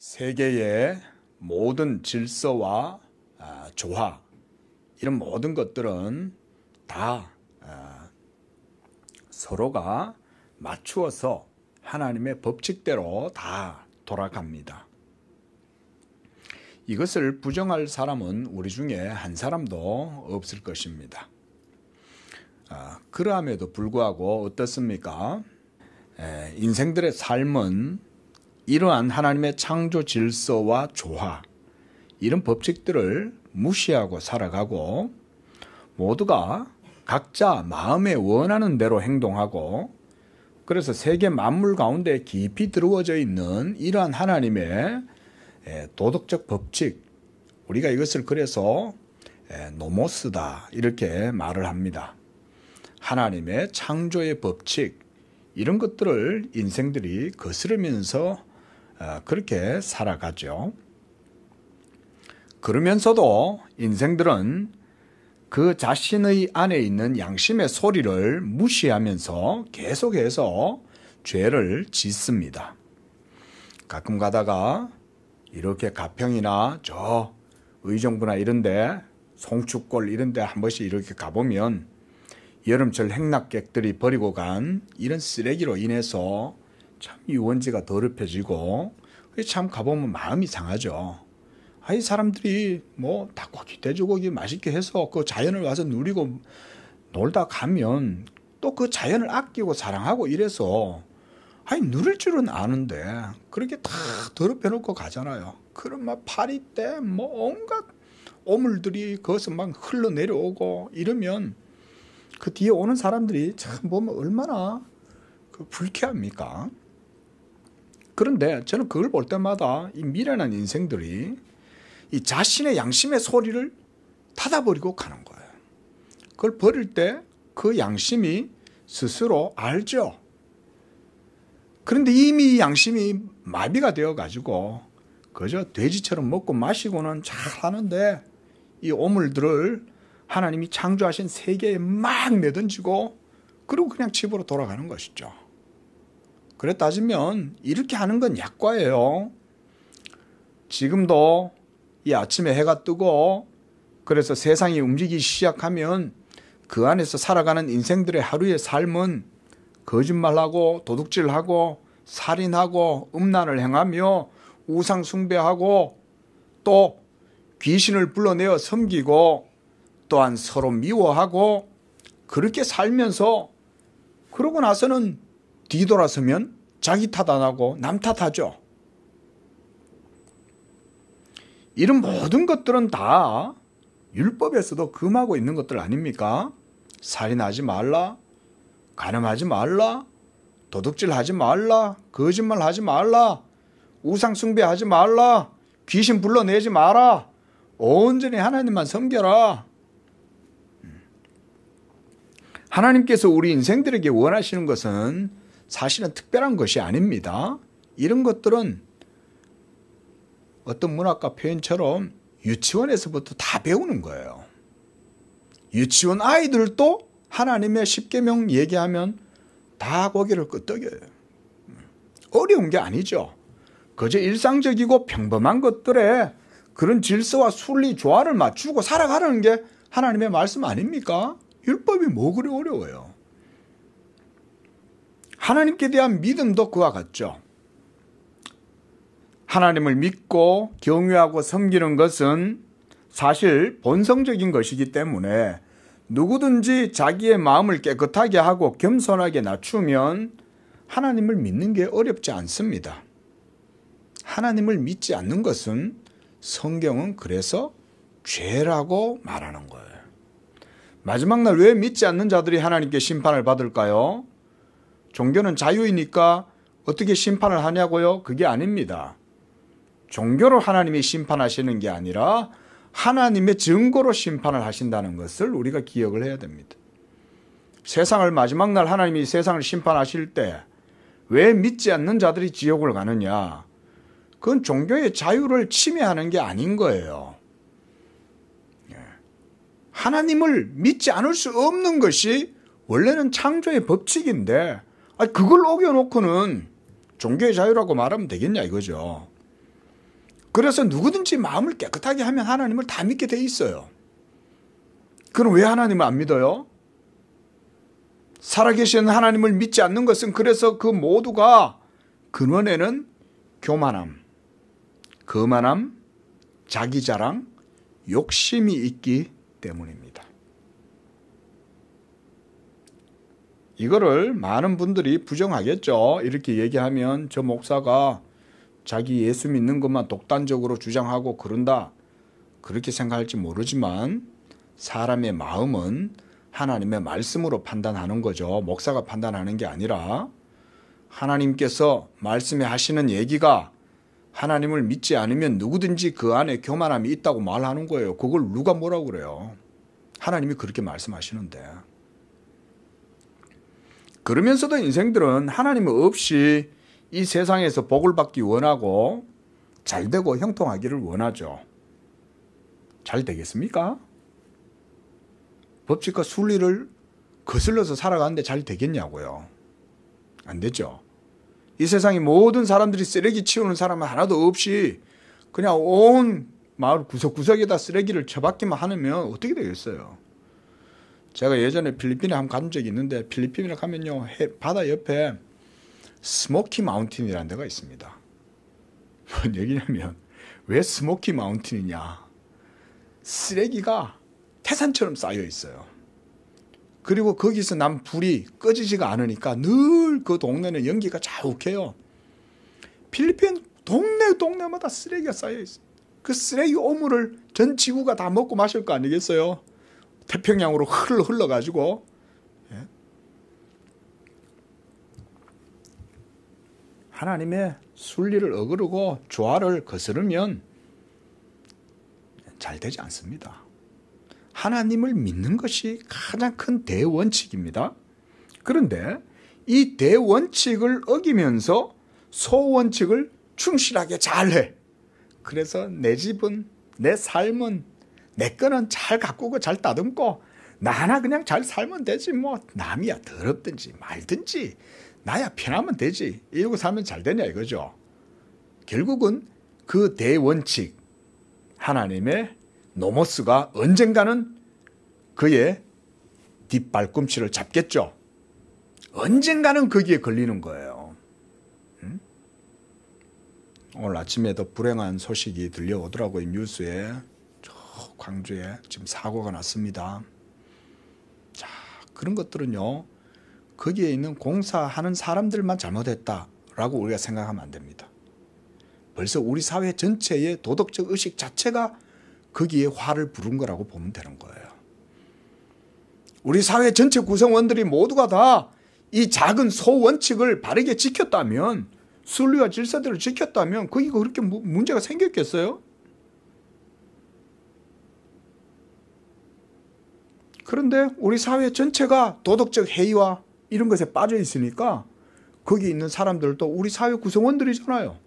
세계의 모든 질서와 조화, 이런 모든 것들은 다 서로가 맞추어서 하나님의 법칙대로 다 돌아갑니다. 이것을 부정할 사람은 우리 중에 한 사람도 없을 것입니다. 그러함에도 불구하고 어떻습니까? 인생들의 삶은 이러한 하나님의 창조 질서와 조화, 이런 법칙들을 무시하고 살아가고 모두가 각자 마음에 원하는 대로 행동하고, 그래서 세계 만물 가운데 깊이 들어오져 있는 이러한 하나님의 도덕적 법칙, 우리가 이것을 그래서 노모스다 이렇게 말을 합니다. 하나님의 창조의 법칙, 이런 것들을 인생들이 거스르면서 그렇게 살아가죠. 그러면서도 인생들은 그 자신의 안에 있는 양심의 소리를 무시하면서 계속해서 죄를 짓습니다. 가끔 가다가 이렇게 가평이나 저 의정부나 이런데, 송축골 이런데 한 번씩 이렇게 가보면 여름철 행락객들이 버리고 간 이런 쓰레기로 인해서 참 유원지가 더럽혀지고, 참 가보면 마음이 상하죠. 이 사람들이 뭐 닭고기, 돼지고기 맛있게 해서 그 자연을 와서 누리고 놀다 가면 또 그 자연을 아끼고 사랑하고 이래서 누릴 줄은 아는데 그렇게 다 더럽혀 놓고 가잖아요. 그럼 막 파리떼 뭐 온갖 오물들이 거기서 막 흘러내려오고 이러면 그 뒤에 오는 사람들이 참 보면 얼마나 불쾌합니까? 그런데 저는 그걸 볼 때마다 이 미련한 인생들이 이 자신의 양심의 소리를 닫아버리고 가는 거예요. 그걸 버릴 때 그 양심이 스스로 알죠. 그런데 이미 양심이 마비가 되어가지고 그저 돼지처럼 먹고 마시고는 잘 하는데 이 오물들을 하나님이 창조하신 세계에 막 내던지고 그리고 그냥 집으로 돌아가는 것이죠. 그래 따지면 이렇게 하는 건 약과예요. 지금도 이 아침에 해가 뜨고 그래서 세상이 움직이기 시작하면 그 안에서 살아가는 인생들의 하루의 삶은 거짓말하고 도둑질하고 살인하고 음란을 행하며 우상 숭배하고 또 귀신을 불러내어 섬기고 또한 서로 미워하고 그렇게 살면서 그러고 나서는 뒤돌아서면 자기 탓 안 하고 남 탓하죠. 이런 모든 것들은 다 율법에서도 금하고 있는 것들 아닙니까? 살인하지 말라, 간음하지 말라, 도둑질하지 말라, 거짓말하지 말라, 우상 숭배하지 말라, 귀신 불러내지 마라, 온전히 하나님만 섬겨라. 하나님께서 우리 인생들에게 원하시는 것은 사실은 특별한 것이 아닙니다. 이런 것들은 어떤 문학가 표현처럼 유치원에서부터 다 배우는 거예요. 유치원 아이들도 하나님의 십계명 얘기하면 다 고개를 끄덕여요. 어려운 게 아니죠. 그저 일상적이고 평범한 것들에 그런 질서와 순리 조화를 맞추고 살아가는 게 하나님의 말씀 아닙니까? 율법이 뭐 그리 어려워요. 하나님께 대한 믿음도 그와 같죠. 하나님을 믿고 경외하고 섬기는 것은 사실 본성적인 것이기 때문에 누구든지 자기의 마음을 깨끗하게 하고 겸손하게 낮추면 하나님을 믿는 게 어렵지 않습니다. 하나님을 믿지 않는 것은 성경은 그래서 죄라고 말하는 거예요. 마지막 날 왜 믿지 않는 자들이 하나님께 심판을 받을까요? 종교는 자유이니까 어떻게 심판을 하냐고요? 그게 아닙니다. 종교로 하나님이 심판하시는 게 아니라 하나님의 증거로 심판을 하신다는 것을 우리가 기억을 해야 됩니다. 세상을 마지막 날 하나님이 세상을 심판하실 때 왜 믿지 않는 자들이 지옥을 가느냐? 그건 종교의 자유를 침해하는 게 아닌 거예요. 하나님을 믿지 않을 수 없는 것이 원래는 창조의 법칙인데 그걸 어겨놓고는 종교의 자유라고 말하면 되겠냐 이거죠. 그래서 누구든지 마음을 깨끗하게 하면 하나님을 다 믿게 돼 있어요. 그럼 왜 하나님을 안 믿어요? 살아계신 하나님을 믿지 않는 것은 그래서 그 모두가 근원에는 교만함, 거만함, 자기자랑, 욕심이 있기 때문입니다. 이거를 많은 분들이 부정하겠죠. 이렇게 얘기하면 저 목사가 자기 예수 믿는 것만 독단적으로 주장하고 그런다. 그렇게 생각할지 모르지만 사람의 마음은 하나님의 말씀으로 판단하는 거죠. 목사가 판단하는 게 아니라 하나님께서 말씀에 하시는 얘기가 하나님을 믿지 않으면 누구든지 그 안에 교만함이 있다고 말하는 거예요. 그걸 누가 뭐라고 그래요. 하나님이 그렇게 말씀하시는데. 그러면서도 인생들은 하나님 없이 이 세상에서 복을 받기 원하고 잘되고 형통하기를 원하죠. 잘 되겠습니까? 법칙과 순리를 거슬러서 살아가는데 잘 되겠냐고요. 안 되죠. 이 세상의 모든 사람들이 쓰레기 치우는 사람은 하나도 없이 그냥 온 마을 구석구석에다 쓰레기를 처박기만 하면 어떻게 되겠어요. 제가 예전에 필리핀에 한번 간 적이 있는데 필리핀에 가면요 바다 옆에 스모키 마운틴이라는 데가 있습니다. 뭔 얘기냐면 왜 스모키 마운틴이냐. 쓰레기가 태산처럼 쌓여 있어요. 그리고 거기서 난 불이 꺼지지가 않으니까 늘 그 동네는 연기가 자욱해요. 필리핀 동네마다 쓰레기가 쌓여 있어요. 그 쓰레기 오물을 전 지구가 다 먹고 마실 거 아니겠어요? 태평양으로 흘러가지고. 예? 하나님의 순리를 어그르고 조화를 거스르면 잘 되지 않습니다. 하나님을 믿는 것이 가장 큰 대원칙입니다. 그런데 이 대원칙을 어기면서 소원칙을 충실하게 잘해. 그래서 내 집은, 내 삶은, 내 거는 잘 가꾸고 잘 다듬고 나 하나 그냥 잘 살면 되지 뭐. 남이야 더럽든지 말든지 나야 편하면 되지. 이러고 살면 잘 되냐 이거죠. 결국은 그 대원칙 하나님의 노모스가 언젠가는 그의 뒷발꿈치를 잡겠죠. 언젠가는 거기에 걸리는 거예요. 오늘 아침에도 불행한 소식이 들려오더라고요. 뉴스에. 저 광주에 지금 사고가 났습니다. 자, 그런 것들은요. 거기에 있는 공사하는 사람들만 잘못했다라고 우리가 생각하면 안 됩니다. 벌써 우리 사회 전체의 도덕적 의식 자체가 거기에 화를 부른 거라고 보면 되는 거예요. 우리 사회 전체 구성원들이 모두가 다 이 작은 소원칙을 바르게 지켰다면, 순리와 질서들을 지켰다면 거기가 그렇게 문제가 생겼겠어요? 그런데 우리 사회 전체가 도덕적 해이와 이런 것에 빠져 있으니까 거기 있는 사람들도 우리 사회 구성원들이잖아요.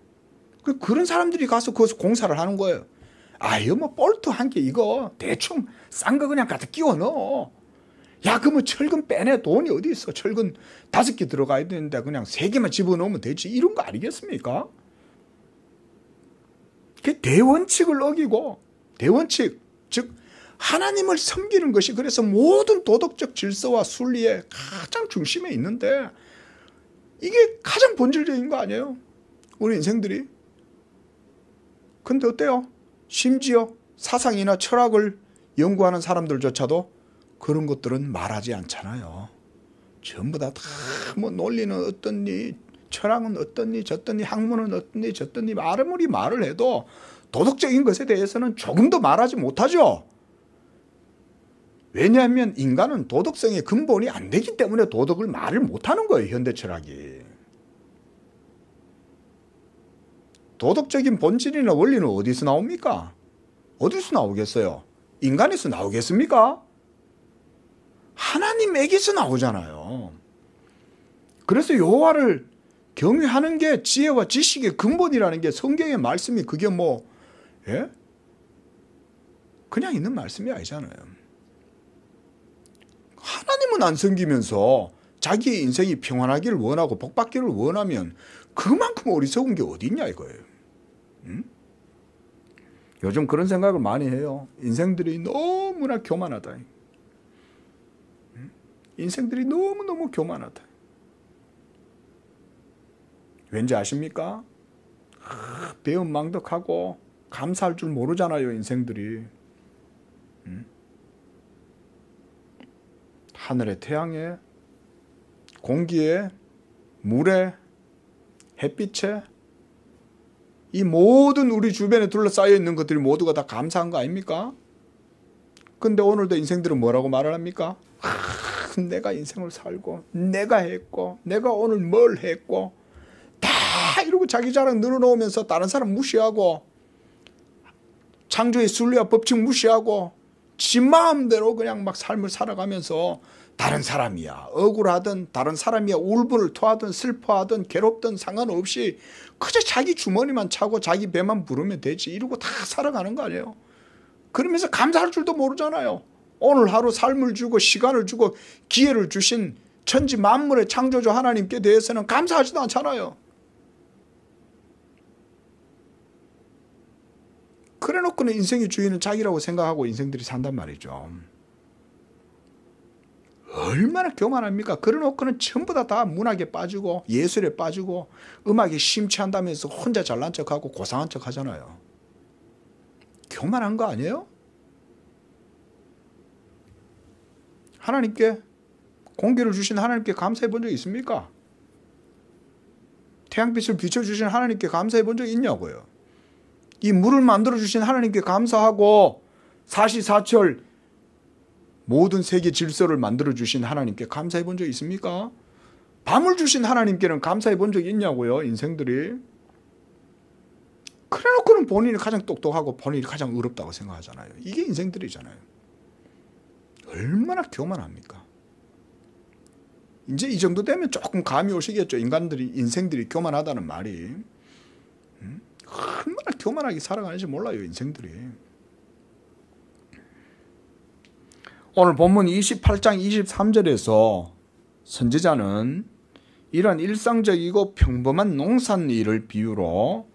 그런 사람들이 가서 거기서 공사를 하는 거예요. 아, 이거 뭐 볼트 한 개 이거 대충 싼 거 그냥 갖다 끼워 넣어. 야, 그러면 철근 빼내. 돈이 어디 있어. 철근 5개 들어가야 되는데 그냥 3개만 집어넣으면 되지. 이런 거 아니겠습니까? 그 대원칙을 어기고, 대원칙, 즉 하나님을 섬기는 것이 그래서 모든 도덕적 질서와 순리의 가장 중심에 있는데 이게 가장 본질적인 거 아니에요? 우리 인생들이. 근데 어때요? 심지어 사상이나 철학을 연구하는 사람들조차도 그런 것들은 말하지 않잖아요. 전부 다 뭐 논리는 어떻니, 철학은 어떻니, 저떻니, 학문은 어떻니, 저떻니 아무리 말을 해도 도덕적인 것에 대해서는 조금도 말하지 못하죠. 왜냐하면 인간은 도덕성의 근본이 안 되기 때문에 도덕을 말을 못하는 거예요. 현대 철학이. 도덕적인 본질이나 원리는 어디서 나옵니까? 어디서 나오겠어요? 인간에서 나오겠습니까? 하나님에게서 나오잖아요. 그래서 여호와를 경외하는 게 지혜와 지식의 근본이라는 게 성경의 말씀이 그게 뭐 예? 그냥 있는 말씀이 아니잖아요. 하나님은 안 섬기면서 자기의 인생이 평안하기를 원하고 복받기를 원하면 그만큼 어리석은 게 어디 있냐 이거예요. 응? 요즘 그런 생각을 많이 해요. 인생들이 너무나 교만하다. 인생들이 너무너무 교만하다. 왠지 아십니까? 배은망덕하고 감사할 줄 모르잖아요, 인생들이. 하늘의 태양에, 공기에, 물에, 햇빛에, 이 모든 우리 주변에 둘러싸여 있는 것들이 모두가 다 감사한 거 아닙니까? 근데 오늘도 인생들은 뭐라고 말을 합니까? 내가 인생을 살고, 내가 했고, 내가 오늘 뭘 했고, 다 이러고 자기 자랑 늘어놓으면서 다른 사람 무시하고, 창조의 순리와 법칙 무시하고, 지 마음대로 그냥 막 삶을 살아가면서 다른 사람이야 억울하든 다른 사람이야 울분을 토하든 슬퍼하든 괴롭든 상관없이 그저 자기 주머니만 차고 자기 배만 부르면 되지 이러고 다 살아가는 거 아니에요. 그러면서 감사할 줄도 모르잖아요. 오늘 하루 삶을 주고 시간을 주고 기회를 주신 천지 만물의 창조주 하나님께 대해서는 감사하지도 않잖아요. 그래 놓고는 인생의 주인은 자기라고 생각하고 인생들이 산단 말이죠. 얼마나 교만합니까? 그래 놓고는 전부 다 문학에 빠지고 예술에 빠지고 음악에 심취한다면서 혼자 잘난 척하고 고상한 척 하잖아요. 교만한 거 아니에요? 하나님께 공기를 주신 하나님께 감사해 본 적 있습니까? 태양빛을 비춰주신 하나님께 감사해 본 적 있냐고요. 이 물을 만들어주신 하나님께 감사하고 사시사철 모든 세계 질서를 만들어주신 하나님께 감사해 본 적 있습니까? 밤을 주신 하나님께는 감사해 본 적 있냐고요. 인생들이. 그래 놓고는 본인이 가장 똑똑하고 본인이 가장 의롭다고 생각하잖아요. 이게 인생들이잖아요. 얼마나 교만합니까? 이제 이 정도 되면 조금 감이 오시겠죠. 인생들이 교만하다는 말이. 얼마나 교만하게 살아가는지 몰라요, 인생들이. 오늘 본문 28장 23절에서 선지자는 이런 일상적이고 평범한 농산일을 비유로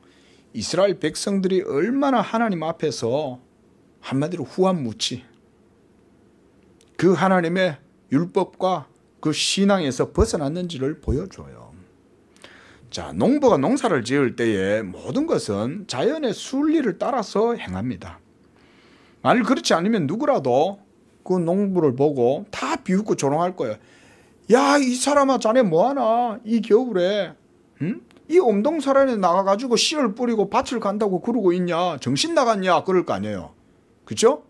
이스라엘 백성들이 얼마나 하나님 앞에서 한마디로 후한무치, 그 하나님의 율법과 그 신앙에서 벗어났는지를 보여줘요. 자, 농부가 농사를 지을 때에 모든 것은 자연의 순리를 따라서 행합니다. 만일 그렇지 않으면 누구라도 그 농부를 보고 다 비웃고 조롱할 거예요. 야, 이 사람아 자네 뭐하나 이 겨울에 이 엄동설안에 나가가지고 씨를 뿌리고 밭을 간다고 그러고 있냐, 정신 나갔냐 그럴 거 아니에요. 그렇죠?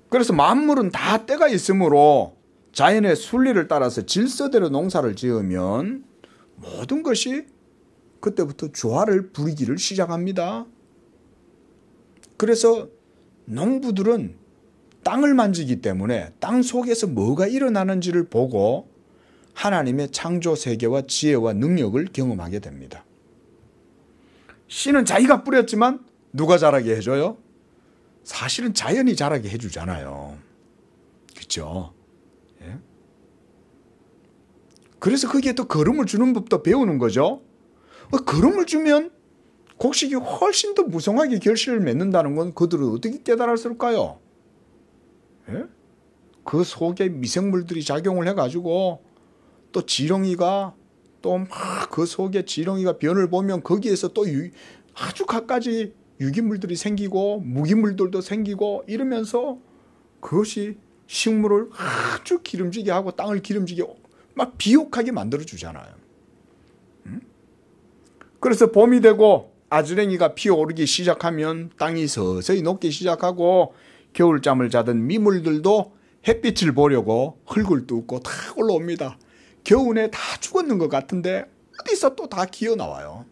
그래서 만물은 다 때가 있으므로 자연의 순리를 따라서 질서대로 농사를 지으면 모든 것이 그때부터 조화를 부리기를 시작합니다. 그래서 농부들은 땅을 만지기 때문에 땅 속에서 뭐가 일어나는지를 보고 하나님의 창조 세계와 지혜와 능력을 경험하게 됩니다. 씨는 자기가 뿌렸지만 누가 자라게 해줘요? 사실은 자연이 자라게 해주잖아요. 그렇죠? 예? 그래서 거기에 또 거름을 주는 법도 배우는 거죠. 거름을 주면 곡식이 훨씬 더 무성하게 결실을 맺는다는 건 그들은 어떻게 깨달았을까요? 예? 그 속에 미생물들이 작용을 해가지고 또 지렁이가 또 막 그 속에 지렁이가 변을 보면 거기에서 또 아주 갖가지 유기물들이 생기고 무기물들도 생기고 이러면서 그것이 식물을 아주 기름지게 하고 땅을 기름지게 막 비옥하게 만들어주잖아요. 그래서 봄이 되고 아즈랭이가 피어오르기 시작하면 땅이 서서히 녹기 시작하고 겨울잠을 자던 미물들도 햇빛을 보려고 흙을 뚫고 다 올라옵니다. 겨우내 다 죽었는 것 같은데 어디서 또 다 기어나와요.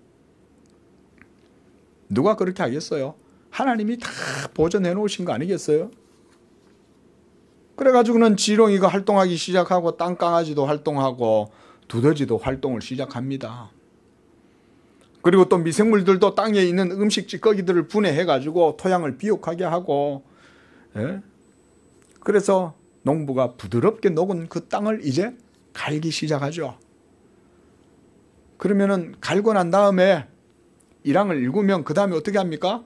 누가 그렇게 하겠어요? 하나님이 다 보존해 놓으신 거 아니겠어요? 그래가지고는 지렁이가 활동하기 시작하고 땅강아지도 활동하고 두더지도 활동을 시작합니다. 그리고 또 미생물들도 땅에 있는 음식 찌꺼기들을 분해해가지고 토양을 비옥하게 하고, 예? 그래서 농부가 부드럽게 녹은 그 땅을 이제 갈기 시작하죠. 그러면은 갈고 난 다음에 1항을 읽으면 그 다음에 어떻게 합니까?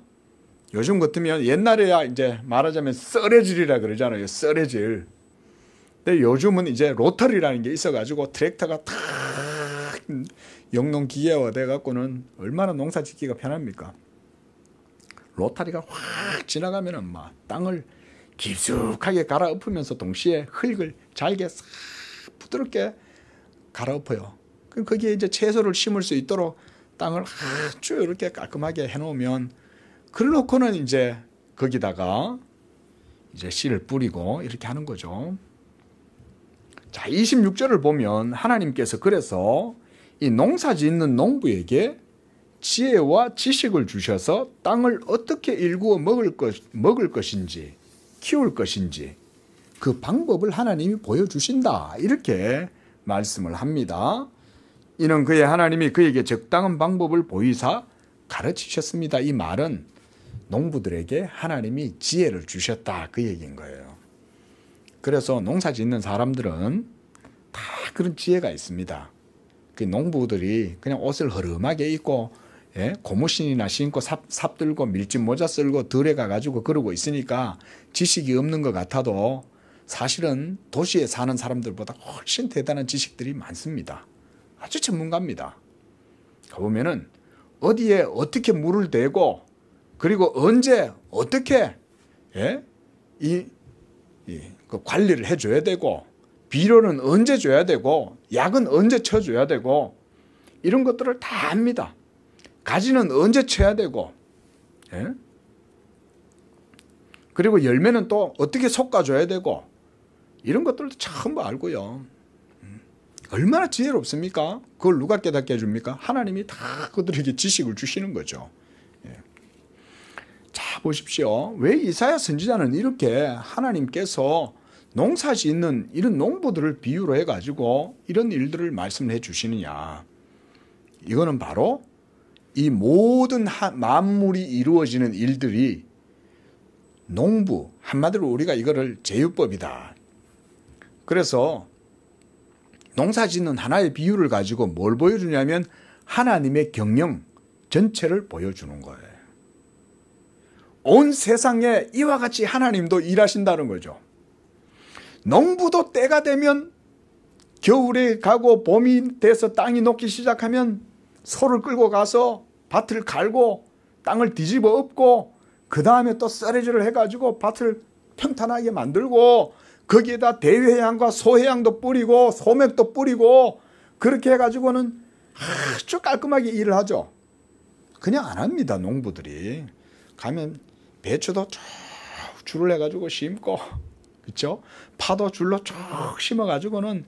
요즘 같으면 옛날에야 이제 말하자면 썰애질이라 그러잖아요. 썰애질. 근데 요즘은 이제 로터리라는 게 있어가지고 트랙터가 탁 영농 기계화 돼갖고는 얼마나 농사 짓기가 편합니까? 로타리가 확 지나가면은 막 땅을 깊숙하게 갈아엎으면서 동시에 흙을 잘게 싹 부드럽게 갈아엎어요. 그럼 거기에 이제 채소를 심을 수 있도록 땅을 아주 이렇게 깔끔하게 해놓으면, 그래놓고는 이제 거기다가 이제 씨를 뿌리고 이렇게 하는 거죠. 자, 26절을 보면 하나님께서 그래서 이 농사 짓는 농부에게 지혜와 지식을 주셔서 땅을 어떻게 일구어 먹을 것인지, 키울 것인지 그 방법을 하나님이 보여주신다, 이렇게 말씀을 합니다. 이는 그의 하나님이 그에게 적당한 방법을 보이사 가르치셨습니다. 이 말은 농부들에게 하나님이 지혜를 주셨다, 그 얘기인 거예요. 그래서 농사 짓는 사람들은 다 그런 지혜가 있습니다. 그 농부들이 그냥 옷을 허름하게 입고, 예? 고무신이나 신고 삽 들고 밀짚 모자 쓸고 들에 가가지고 그러고 있으니까 지식이 없는 것 같아도 사실은 도시에 사는 사람들보다 훨씬 대단한 지식들이 많습니다. 아주 전문가입니다. 가보면은 어디에 어떻게 물을 대고, 그리고 언제 어떻게, 예? 그 관리를 해줘야 되고, 비료는 언제 줘야 되고, 약은 언제 쳐줘야 되고, 이런 것들을 다 합니다. 가지는 언제 쳐야 되고, 예? 그리고 열매는 또 어떻게 솎아줘야 되고, 이런 것들도 전부 알고요. 얼마나 지혜롭습니까? 그걸 누가 깨닫게 해줍니까? 하나님이 다 그들에게 지식을 주시는 거죠. 예. 자, 보십시오. 왜 이사야 선지자는 이렇게 하나님께서 농사 짓는 이런 농부들을 비유로 해가지고 이런 일들을 말씀해 주시느냐. 이거는 바로 이 모든 만물이 이루어지는 일들이 농부, 한마디로 우리가 이거를 제휴법이다. 그래서 농사 짓는 하나의 비유를 가지고 뭘 보여주냐면 하나님의 경영 전체를 보여주는 거예요. 온 세상에 이와 같이 하나님도 일하신다는 거죠. 농부도 때가 되면, 겨울에 가고 봄이 돼서 땅이 녹기 시작하면 소를 끌고 가서 밭을 갈고 땅을 뒤집어 엎고 그 다음에 또 썰애질을 해가지고 밭을 평탄하게 만들고 거기에다 대회향과 소해향도 뿌리고 소맥도 뿌리고 그렇게 해가지고는 아주 깔끔하게 일을 하죠. 그냥 안 합니다. 농부들이 가면 배추도 쭉 줄을 해가지고 심고, 그렇죠? 파도 줄로 쭉 심어가지고는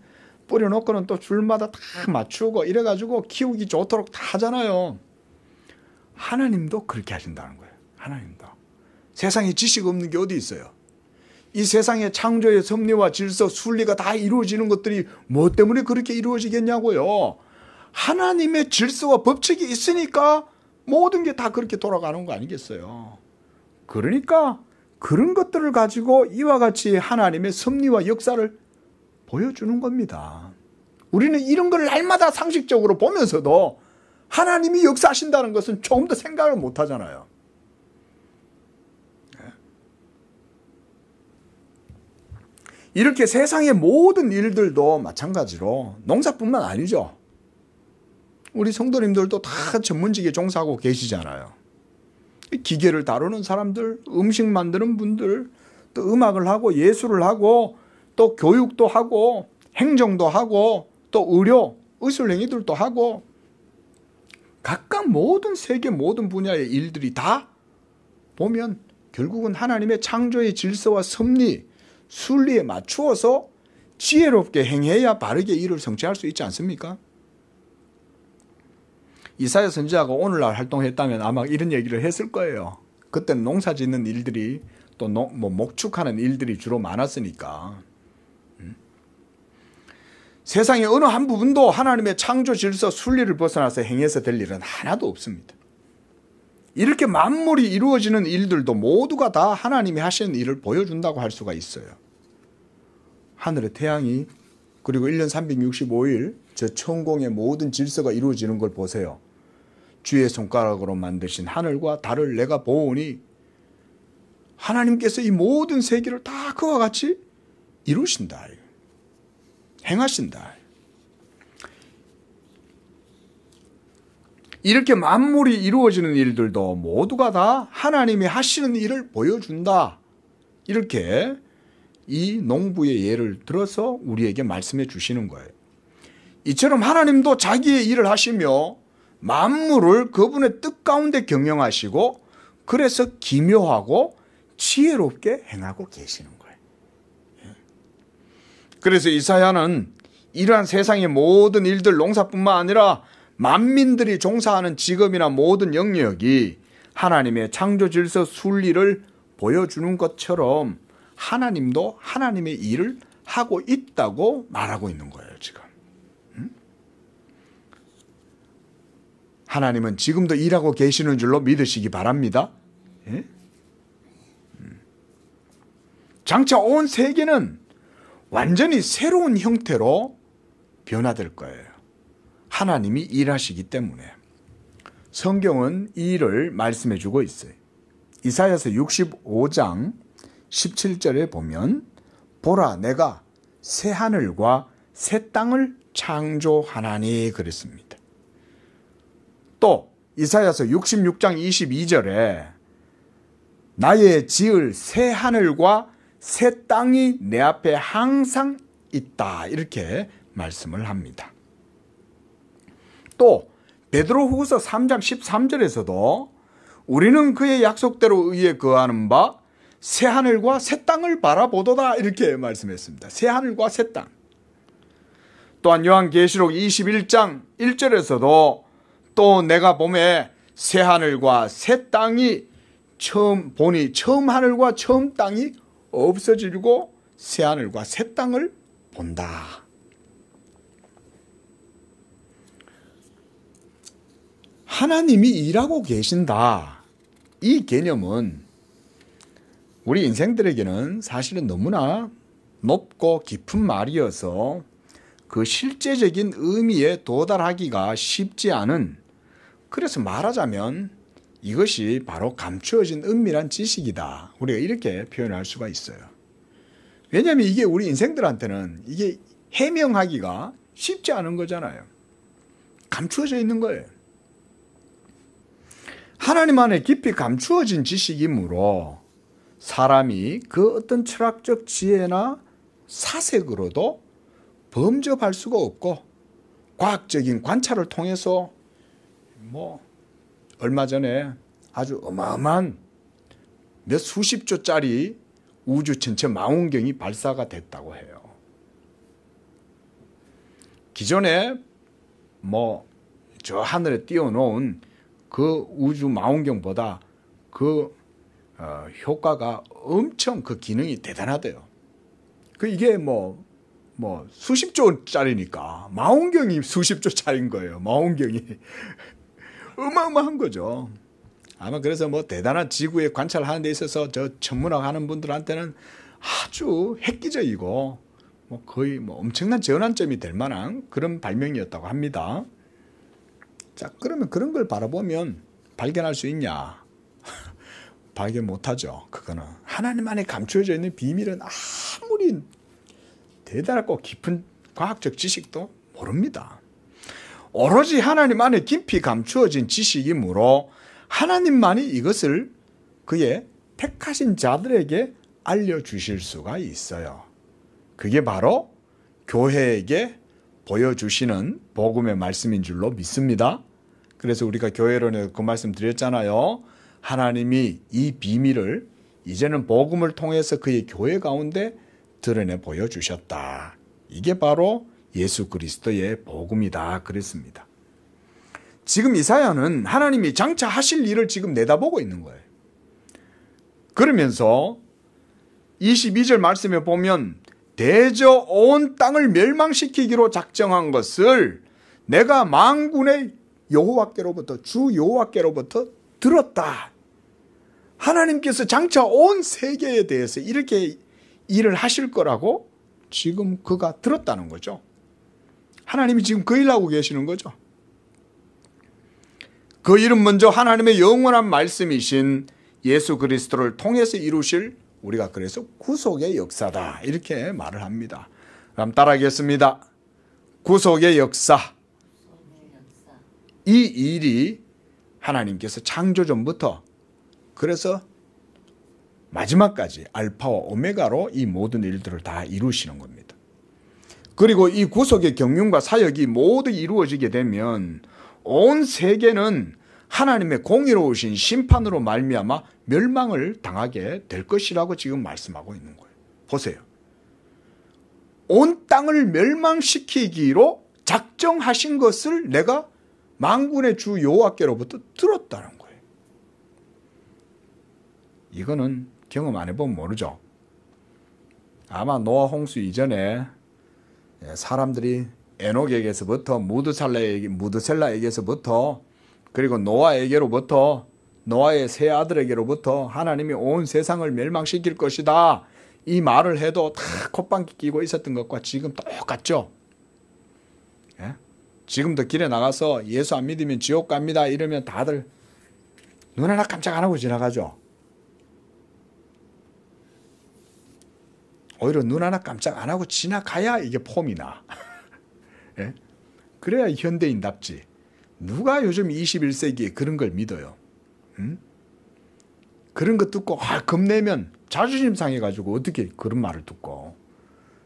뿌려놓고는 또 줄마다 다 맞추고 이래가지고 키우기 좋도록 다 하잖아요. 하나님도 그렇게 하신다는 거예요. 하나님도. 세상에 지식 없는 게 어디 있어요? 이 세상의 창조의 섭리와 질서, 순리가 다 이루어지는 것들이 뭐 때문에 그렇게 이루어지겠냐고요. 하나님의 질서와 법칙이 있으니까 모든 게 다 그렇게 돌아가는 거 아니겠어요. 그러니까 그런 것들을 가지고 이와 같이 하나님의 섭리와 역사를 보여주는 겁니다. 우리는 이런 걸 날마다 상식적으로 보면서도 하나님이 역사하신다는 것은 조금 더 생각을 못 하잖아요. 이렇게 세상의 모든 일들도 마찬가지로 농사뿐만 아니죠. 우리 성도님들도 다 전문직에 종사하고 계시잖아요. 기계를 다루는 사람들, 음식 만드는 분들, 또 음악을 하고 예술을 하고 또 교육도 하고 행정도 하고 또 의료, 의술행위들도 하고 각각 모든 세계 모든 분야의 일들이 다 보면 결국은 하나님의 창조의 질서와 섭리, 순리에 맞추어서 지혜롭게 행해야 바르게 일을 성취할 수 있지 않습니까? 이사야 선지자가 오늘날 활동했다면 아마 이런 얘기를 했을 거예요. 그때는 농사 짓는 일들이 또 목축하는 일들이 주로 많았으니까. 세상의 어느 한 부분도 하나님의 창조 질서 순리를 벗어나서 행해서 될 일은 하나도 없습니다. 이렇게 만물이 이루어지는 일들도 모두가 다 하나님이 하시는 일을 보여준다고 할 수가 있어요. 하늘의 태양이 그리고 1년 365일 저 천공의 모든 질서가 이루어지는 걸 보세요. 주의 손가락으로 만드신 하늘과 달을 내가 보오니 하나님께서 이 모든 세계를 다 그와 같이 이루신다. 행하신다. 이렇게 만물이 이루어지는 일들도 모두가 다 하나님이 하시는 일을 보여준다. 이렇게 이 농부의 예를 들어서 우리에게 말씀해 주시는 거예요. 이처럼 하나님도 자기의 일을 하시며 만물을 그분의 뜻 가운데 경영하시고 그래서 기묘하고 지혜롭게 행하고 계시는 거예요. 그래서 이사야는 이러한 세상의 모든 일들, 농사뿐만 아니라 만민들이 종사하는 직업이나 모든 영역이 하나님의 창조 질서 순리를 보여주는 것처럼 하나님도 하나님의 일을 하고 있다고 말하고 있는 거예요, 지금. 하나님은 지금도 일하고 계시는 줄로 믿으시기 바랍니다. 예? 장차 온 세계는 완전히 새로운 형태로 변화될 거예요. 하나님이 일하시기 때문에. 성경은 이 일을 말씀해 주고 있어요. 이사야서 65장 17절에 보면 보라 내가 새 하늘과 새 땅을 창조하나니 그랬습니다. 또 이사야서 66장 22절에 나의 지을 새 하늘과 새 땅이 내 앞에 항상 있다 이렇게 말씀을 합니다. 또 베드로후서 3장 13절에서도 우리는 그의 약속대로 의에 거하는 바 새 하늘과 새 땅을 바라보도다 이렇게 말씀했습니다. 새 하늘과 새 땅. 또한 요한계시록 21장 1절에서도 또 내가 보매 새 하늘과 새 땅이 처음 보니 처음 하늘과 처음 땅이 없어지고 새 하늘과 새 땅을 본다. 하나님이 일하고 계신다. 이 개념은 우리 인생들에게는 사실은 너무나 높고 깊은 말이어서 그 실제적인 의미에 도달하기가 쉽지 않은, 그래서 말하자면 이것이 바로 감추어진 은밀한 지식이다. 우리가 이렇게 표현할 수가 있어요. 왜냐하면 이게 우리 인생들한테는 이게 해명하기가 쉽지 않은 거잖아요. 감추어져 있는 거예요. 하나님 안에 깊이 감추어진 지식이므로 사람이 그 어떤 철학적 지혜나 사색으로도 범접할 수가 없고 과학적인 관찰을 통해서 얼마 전에 아주 어마어마한 몇 수십 조짜리 우주 전체 망원경이 발사가 됐다고 해요. 기존에 저 하늘에 띄워놓은 그 우주 망원경보다 그 효과가 엄청 그 기능이 대단하대요. 이게 수십 조짜리니까 망원경이 수십 조짜리인 거예요. 망원경이 어마어마한 거죠. 아마 그래서 대단한 지구에 관찰하는 데 있어서 저 천문학 하는 분들한테는 아주 획기적이고 거의 엄청난 전환점이 될 만한 그런 발명이었다고 합니다. 자, 그러면 그런 걸 바라보면 발견할 수 있냐? 발견 못하죠. 그거는 하나님 안에 감추어져 있는 비밀은 아무리 대단하고 깊은 과학적 지식도 모릅니다. 오로지 하나님 안에 깊이 감추어진 지식이므로 하나님만이 이것을 그의 택하신 자들에게 알려주실 수가 있어요. 그게 바로 교회에게 보여주시는 복음의 말씀인 줄로 믿습니다. 그래서 우리가 교회론에 그 말씀 드렸잖아요. 하나님이 이 비밀을 이제는 복음을 통해서 그의 교회 가운데 드러내 보여주셨다. 이게 바로 예수 그리스도의 복음이다 그랬습니다. 지금 이사야는 하나님이 장차 하실 일을 지금 내다보고 있는 거예요. 그러면서 22절 말씀에 보면 대저 온 땅을 멸망시키기로 작정한 것을 내가 만군의 여호와께로부터 주 여호와께로부터 들었다. 하나님께서 장차 온 세계에 대해서 이렇게 일을 하실 거라고 지금 그가 들었다는 거죠. 하나님이 지금 그 일을 하고 계시는 거죠. 그 일은 먼저 하나님의 영원한 말씀이신 예수 그리스도를 통해서 이루실 우리가 그래서 구속의 역사다 이렇게 말을 합니다. 그럼 따라하겠습니다. 구속의 역사. 이 일이 하나님께서 창조 전부터 그래서 마지막까지 알파와 오메가로 이 모든 일들을 다 이루시는 겁니다. 그리고 이 구속의 경륜과 사역이 모두 이루어지게 되면 온 세계는 하나님의 공의로우신 심판으로 말미암아 멸망을 당하게 될 것이라고 지금 말씀하고 있는 거예요. 보세요. 온 땅을 멸망시키기로 작정하신 것을 내가 만군의 주 여호와께로부터 들었다는 거예요. 이거는 경험 안 해보면 모르죠. 아마 노아 홍수 이전에 사람들이 에녹에게서부터 무드셀라에게서부터 그리고 노아에게로부터 노아의 세 아들에게로부터 하나님이 온 세상을 멸망시킬 것이다. 이 말을 해도 다 콧방귀 끼고 있었던 것과 지금 똑같죠. 예? 지금도 길에 나가서 예수 안 믿으면 지옥 갑니다 이러면 다들 눈 하나 깜짝 안 하고 지나가죠. 오히려 눈 하나 깜짝 안 하고 지나가야 이게 폼이 나. 예? 그래야 현대인답지. 누가 요즘 21세기에 그런 걸 믿어요? 응? 그런 거 듣고 겁내면 자존심 상해가지고 어떻게 그런 말을 듣고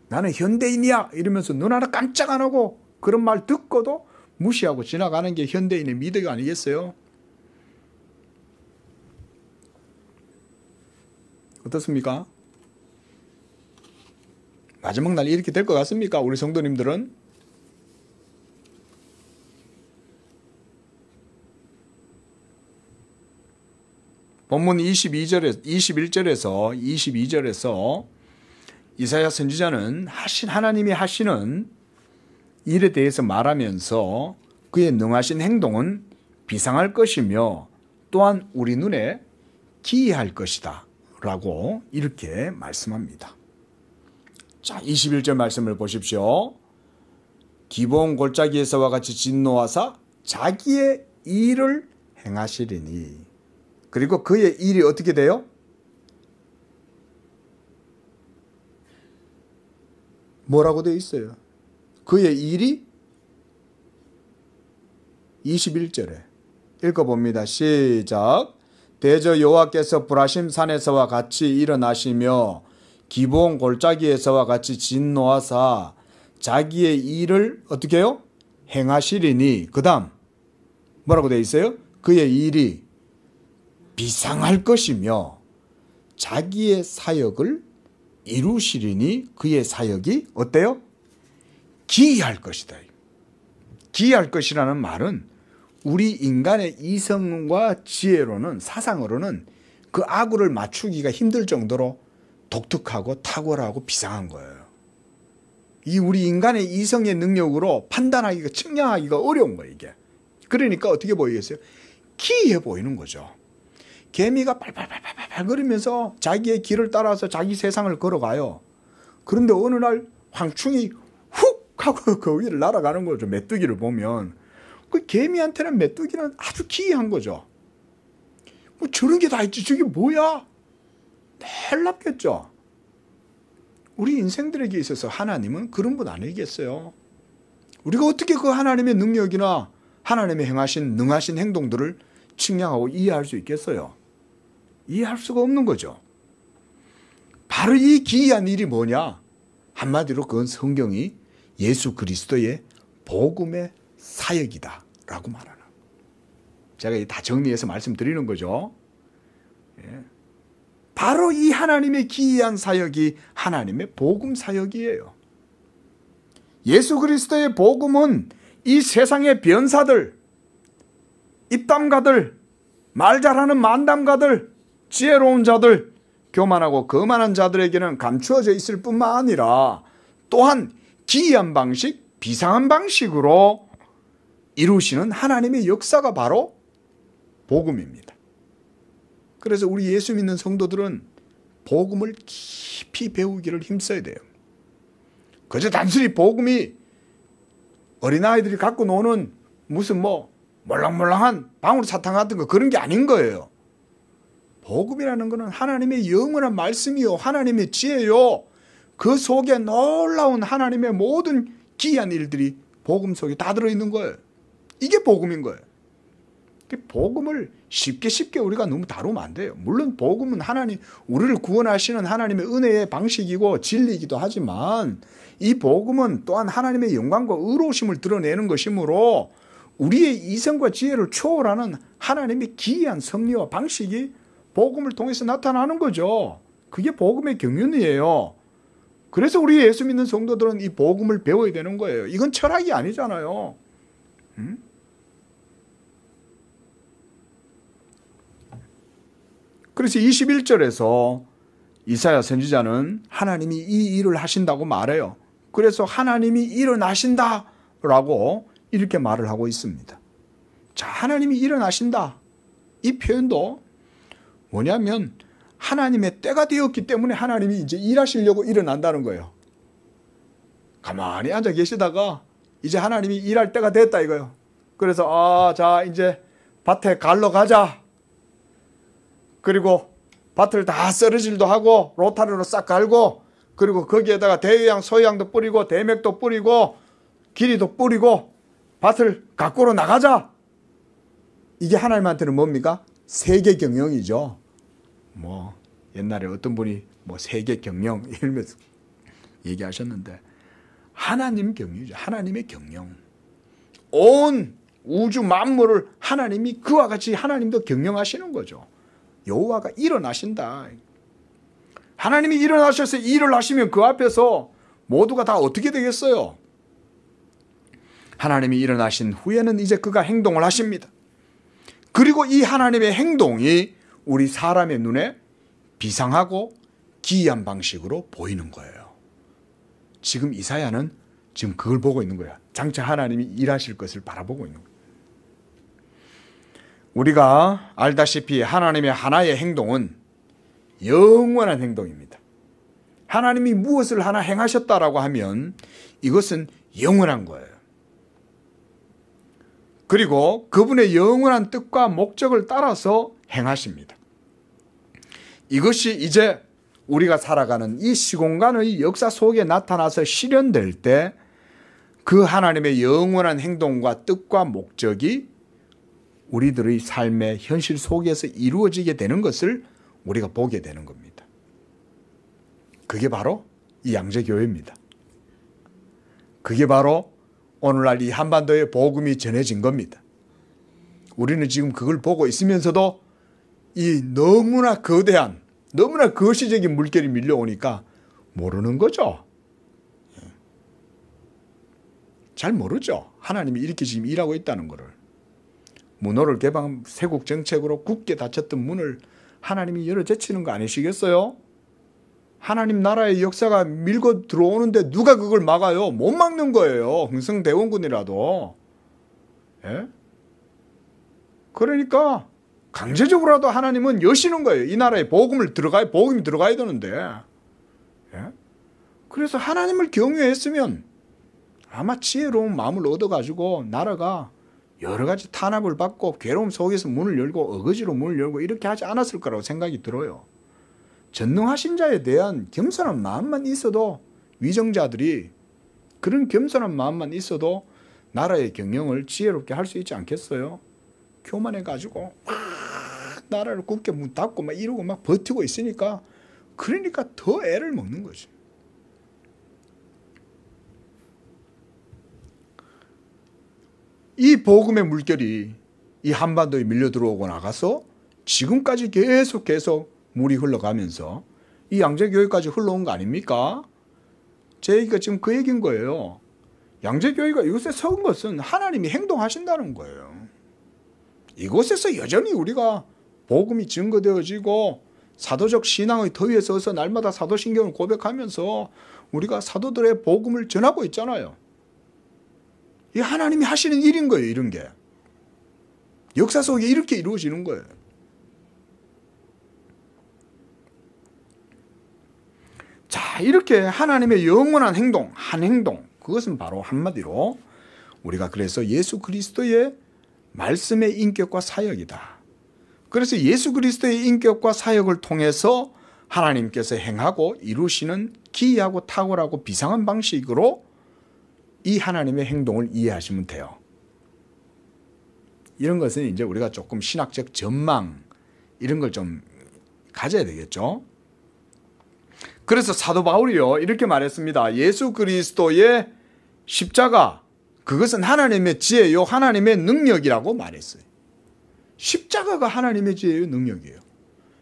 나는 현대인이야 이러면서 눈 하나 깜짝 안 하고 그런 말 듣고도 무시하고 지나가는 게 현대인의 미덕이 아니겠어요? 어떻습니까? 마지막 날 이렇게 될 것 같습니까? 우리 성도님들은? 본문 21절에서 이사야 선지자는 하나님이 하시는 일에 대해서 말하면서 그의 능하신 행동은 비상할 것이며 또한 우리 눈에 기이할 것이다 라고 이렇게 말씀합니다. 자, 21절 말씀을 보십시오. 기브온 골짜기에서와 같이 진노하사 자기의 일을 행하시리니. 그리고 그의 일이 어떻게 돼요? 뭐라고 되어 있어요? 그의 일이 21절에 읽어봅니다. 시작. 대저 여호와께서 브라심 산에서와 같이 일어나시며 기브온 골짜기에서와 같이 진노하사 자기의 일을 어떻게 해요? 행하시리니. 그 다음 뭐라고 되어 있어요? 그의 일이 비상할 것이며 자기의 사역을 이루시리니 그의 사역이 어때요? 기이할 것이다. 기이할 것이라는 말은 우리 인간의 이성과 지혜로는 사상으로는 그 아구를 맞추기가 힘들 정도로 독특하고 탁월하고 비상한 거예요. 이 우리 인간의 이성의 능력으로 판단하기가 측량하기가 어려운 거예요. 이게. 그러니까 어떻게 보이겠어요? 기이해 보이는 거죠. 개미가 팔팔팔팔팔 거리면서 자기의 길을 따라서 자기 세상을 걸어가요. 그런데 어느 날 황충이 훅 하고 그 위를 날아가는 거죠. 메뚜기를 보면. 그 개미한테는 메뚜기는 아주 기이한 거죠. 뭐 저런 게 다 있지. 저게 뭐야? 놀랍겠죠. 우리 인생들에게 있어서 하나님은 그런 분 아니겠어요? 우리가 어떻게 그 하나님의 능력이나 하나님의 행하신 능하신 행동들을 측량하고 이해할 수 있겠어요? 이해할 수가 없는 거죠. 바로 이 기이한 일이 뭐냐? 한마디로 그건 성경이 예수 그리스도의 복음의 사역이다 라고 말하는. 제가 다 정리해서 말씀드리는 거죠. 예. 바로 이 하나님의 기이한 사역이 하나님의 복음 사역이에요. 예수 그리스도의 복음은 이 세상의 변사들, 입담가들, 말 잘하는 만담가들, 지혜로운 자들, 교만하고 거만한 자들에게는 감추어져 있을 뿐만 아니라 또한 기이한 방식, 비상한 방식으로 이루시는 하나님의 역사가 바로 복음입니다. 그래서 우리 예수 믿는 성도들은 복음을 깊이 배우기를 힘써야 돼요. 그저 단순히 복음이 어린아이들이 갖고 노는 무슨 몰랑몰랑한 방울사탕 같은 거 그런 게 아닌 거예요. 복음이라는 것은 하나님의 영원한 말씀이요, 하나님의 지혜요, 그 속에 놀라운 하나님의 모든 기이한 일들이 복음 속에 다 들어있는 거예요. 이게 복음인 거예요. 복음을 쉽게 우리가 너무 다루면 안 돼요. 물론 복음은 하나님, 우리를 구원하시는 하나님의 은혜의 방식이고 진리이기도 하지만 이 복음은 또한 하나님의 영광과 의로우심을 드러내는 것이므로 우리의 이성과 지혜를 초월하는 하나님의 기이한 섭리와 방식이 복음을 통해서 나타나는 거죠. 그게 복음의 경륜이에요. 그래서 우리 예수 믿는 성도들은 이 복음을 배워야 되는 거예요. 이건 철학이 아니잖아요. 그래서 21절에서 이사야 선지자는 하나님이 이 일을 하신다고 말해요. 그래서 하나님이 일어나신다라고 이렇게 말을 하고 있습니다. 자, 하나님이 일어나신다. 이 표현도 뭐냐면 하나님의 때가 되었기 때문에 하나님이 이제 일하시려고 일어난다는 거예요. 가만히 앉아 계시다가 이제 하나님이 일할 때가 됐다 이거예요. 그래서 자 이제 밭에 갈러 가자. 그리고 밭을 다 썰어질도 하고 로타리로 싹 갈고 그리고 거기에다가 대유향 소유향도 뿌리고 대맥도 뿌리고 기리도 뿌리고 밭을 가꾸러 나가자. 이게 하나님한테는 뭡니까? 세계 경영이죠. 뭐 옛날에 어떤 분이 뭐 세계 경영 이러면서 얘기하셨는데 하나님 경영이죠. 하나님의 경영. 온 우주 만물을 하나님이 그와 같이 하나님도 경영하시는 거죠. 여호와가 일어나신다. 하나님이 일어나셔서 일을 하시면 그 앞에서 모두가 다 어떻게 되겠어요? 하나님이 일어나신 후에는 이제 그가 행동을 하십니다. 그리고 이 하나님의 행동이 우리 사람의 눈에 비상하고 기이한 방식으로 보이는 거예요. 지금 이사야는 지금 그걸 보고 있는 거야. 장차 하나님이 일하실 것을 바라보고 있는 거예요. 우리가 알다시피 하나님의 하나의 행동은 영원한 행동입니다. 하나님이 무엇을 하나 행하셨다라고 하면 이것은 영원한 거예요. 그리고 그분의 영원한 뜻과 목적을 따라서 행하십니다. 이것이 이제 우리가 살아가는 이 시공간의 역사 속에 나타나서 실현될 때 그 하나님의 영원한 행동과 뜻과 목적이 우리들의 삶의 현실 속에서 이루어지게 되는 것을 우리가 보게 되는 겁니다. 그게 바로 이 양재교회입니다. 그게 바로 오늘날 이 한반도에 복음이 전해진 겁니다. 우리는 지금 그걸 보고 있으면서도 이 너무나 거대한, 너무나 거시적인 물결이 밀려오니까 모르는 거죠. 잘 모르죠. 하나님이 이렇게 지금 일하고 있다는 것을. 문호를 개방한 세국 정책으로 굳게 닫혔던 문을 하나님이 열어 제치는 거 아니시겠어요? 하나님 나라의 역사가 밀고 들어오는데 누가 그걸 막아요? 못 막는 거예요. 흥성대원군이라도. 예? 그러니까 강제적으로라도 하나님은 여시는 거예요. 이 나라에 복음이 들어가야 되는데. 예? 그래서 하나님을 경외했으면 아마 지혜로운 마음을 얻어가지고 나라가 여러 가지 탄압을 받고 괴로움 속에서 문을 열고 어거지로 문을 열고 이렇게 하지 않았을 거라고 생각이 들어요. 전능하신 자에 대한 겸손한 마음만 있어도 위정자들이 그런 겸손한 마음만 있어도 나라의 경영을 지혜롭게 할 수 있지 않겠어요? 교만해가지고 나라를 굳게 문 닫고 막 이러고 막 버티고 있으니까 그러니까 더 애를 먹는 거지. 이 복음의 물결이 이 한반도에 밀려 들어오고 나가서 지금까지 계속 물이 흘러가면서 이 양재교회까지 흘러온 거 아닙니까? 제 얘기가 지금 그 얘기인 거예요. 양재교회가 이곳에 선 것은 하나님이 행동하신다는 거예요. 이곳에서 여전히 우리가 복음이 증거되어지고 사도적 신앙의 터위에 서서 날마다 사도신경을 고백하면서 우리가 사도들의 복음을 전하고 있잖아요. 이 하나님이 하시는 일인 거예요. 이런 게. 역사 속에 이렇게 이루어지는 거예요. 자, 이렇게 하나님의 영원한 행동, 한 행동, 그것은 바로 한마디로 우리가 그래서 예수 그리스도의 말씀의 인격과 사역이다. 그래서 예수 그리스도의 인격과 사역을 통해서 하나님께서 행하고 이루시는 기이하고 탁월하고 비상한 방식으로 이 하나님의 행동을 이해하시면 돼요. 이런 것은 이제 우리가 조금 신학적 전망 이런 걸 좀 가져야 되겠죠. 그래서 사도 바울이요 이렇게 말했습니다. 예수 그리스도의 십자가 그것은 하나님의 지혜요 하나님의 능력이라고 말했어요. 십자가가 하나님의 지혜요 능력이에요.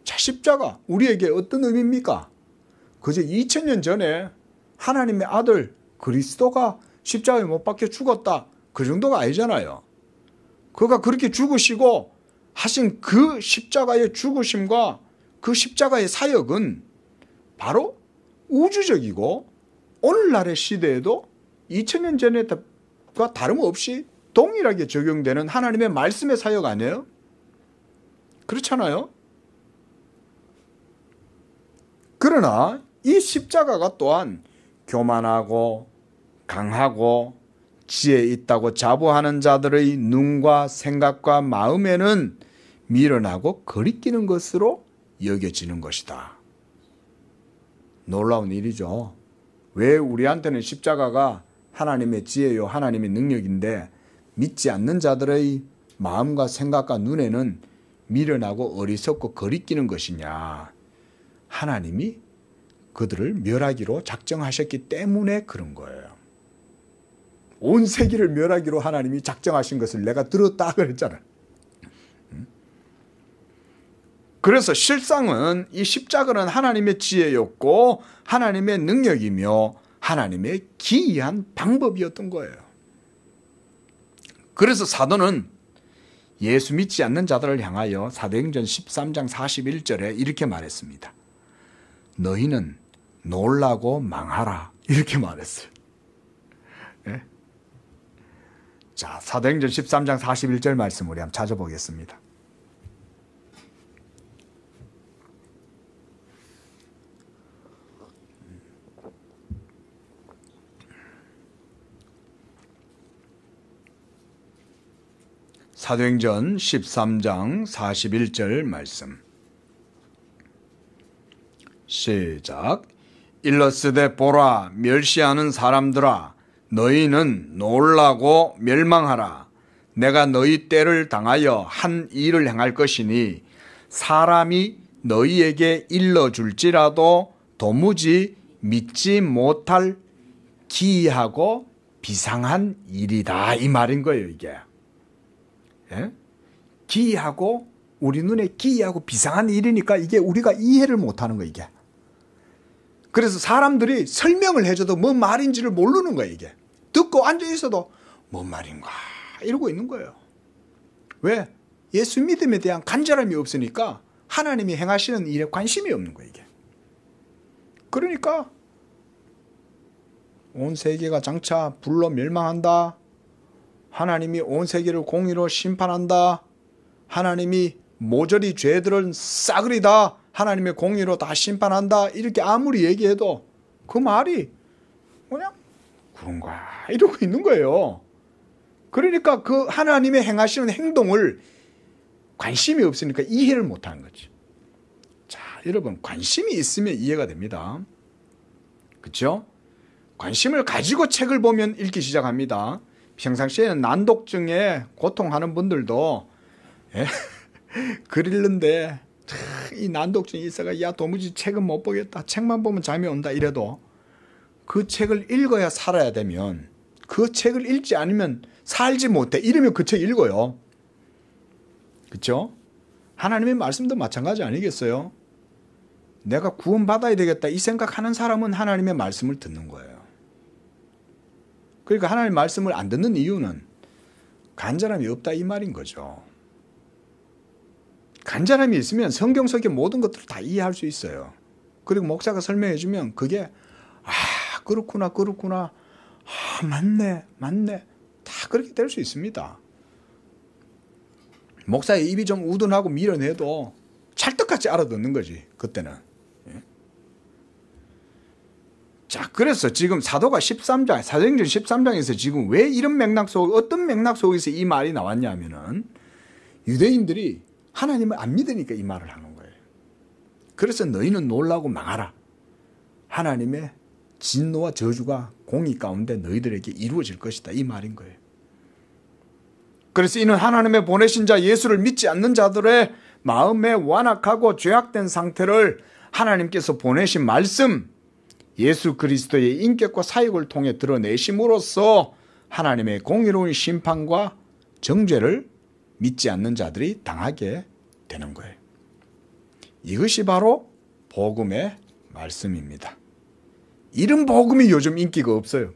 자, 십자가 우리에게 어떤 의미입니까? 그저 2000년 전에 하나님의 아들 그리스도가 십자가에 못 박혀 죽었다. 그 정도가 아니잖아요. 그가 그렇게 죽으시고 하신 그 십자가의 죽으심과 그 십자가의 사역은 바로 우주적이고 오늘날의 시대에도 2000년 전과 다름없이 동일하게 적용되는 하나님의 말씀의 사역 아니에요? 그렇잖아요? 그러나 이 십자가가 또한 교만하고 강하고 지혜 있다고 자부하는 자들의 눈과 생각과 마음에는 미련하고 거리끼는 것으로 여겨지는 것이다. 놀라운 일이죠. 왜 우리한테는 십자가가 하나님의 지혜요 하나님의 능력인데 믿지 않는 자들의 마음과 생각과 눈에는 미련하고 어리석고 거리끼는 것이냐. 하나님이 그들을 멸하기로 작정하셨기 때문에 그런 거예요. 온 세계를 멸하기로 하나님이 작정하신 것을 내가 들었다 그랬잖아요. 그래서 실상은 이 십자가는 하나님의 지혜였고 하나님의 능력이며 하나님의 기이한 방법이었던 거예요. 그래서 사도는 예수 믿지 않는 자들을 향하여 사도행전 13장 41절에 이렇게 말했습니다. 너희는 놀라고 망하라 이렇게 말했어요. 네? 자, 사도행전 13장 41절 말씀 우리 한번 찾아보겠습니다. 사도행전 13장 41절 말씀 시작. 일러스되 보라 멸시하는 사람들아 너희는 놀라고 멸망하라. 내가 너희 때를 당하여 한 일을 행할 것이니 사람이 너희에게 일러줄지라도 도무지 믿지 못할 기이하고 비상한 일이다 이 말인 거예요. 이게 예? 기이하고 우리 눈에 기이하고 비상한 일이니까 이게 우리가 이해를 못하는 거예요. 이게 그래서 사람들이 설명을 해줘도 뭔 말인지를 모르는 거예요. 이게 듣고 앉아있어도 뭔 말인가 이러고 있는 거예요. 왜? 예수 믿음에 대한 간절함이 없으니까 하나님이 행하시는 일에 관심이 없는 거예요. 이게 그러니까 온 세계가 장차 불로 멸망한다. 하나님이 온 세계를 공의로 심판한다. 하나님이 모조리 죄들은 싸그리다. 하나님의 공의로 다 심판한다. 이렇게 아무리 얘기해도 그 말이 그냥 그런가 이러고 있는 거예요. 그러니까 그 하나님의 행하시는 행동을 관심이 없으니까 이해를 못하는 거지. 자, 여러분 관심이 있으면 이해가 됩니다. 그렇죠? 관심을 가지고 책을 보면 읽기 시작합니다. 평상시에는 난독증에 고통하는 분들도 글 읽는데 이 난독증이 있어가 야 도무지 책은 못 보겠다. 책만 보면 잠이 온다 이래도 그 책을 읽어야 살아야 되면 그 책을 읽지 않으면 살지 못해. 이러면 그 책 읽어요. 그렇죠? 하나님의 말씀도 마찬가지 아니겠어요? 내가 구원받아야 되겠다 이 생각하는 사람은 하나님의 말씀을 듣는 거예요. 그러니까 하나님의 말씀을 안 듣는 이유는 간절함이 없다 이 말인 거죠. 간절함이 있으면 성경 속의 모든 것들을 다 이해할 수 있어요. 그리고 목사가 설명해 주면 그게 그렇구나 맞네 다 그렇게 될 수 있습니다. 목사의 입이 좀 우둔하고 자, 그래서 지금 사도가 13장, 사도행전 13장에서 지금 왜 이런 맥락 속, 어떤 맥락 속에서 이 말이 나왔냐면은 유대인들이 하나님을 안 믿으니까 이 말을 하는 거예요. 그래서 너희는 놀라고 망하라. 하나님의 진노와 저주가 공의 가운데 너희들에게 이루어질 것이다. 이 말인 거예요. 그래서 이는 하나님의 보내신 자 예수를 믿지 않는 자들의 마음에 완악하고 죄악된 상태를 하나님께서 보내신 말씀, 예수 그리스도의 인격과 사역을 통해 드러내심으로써 하나님의 공의로운 심판과 정죄를 믿지 않는 자들이 당하게 되는 거예요. 이것이 바로 복음의 말씀입니다. 이런 복음이 요즘 인기가 없어요.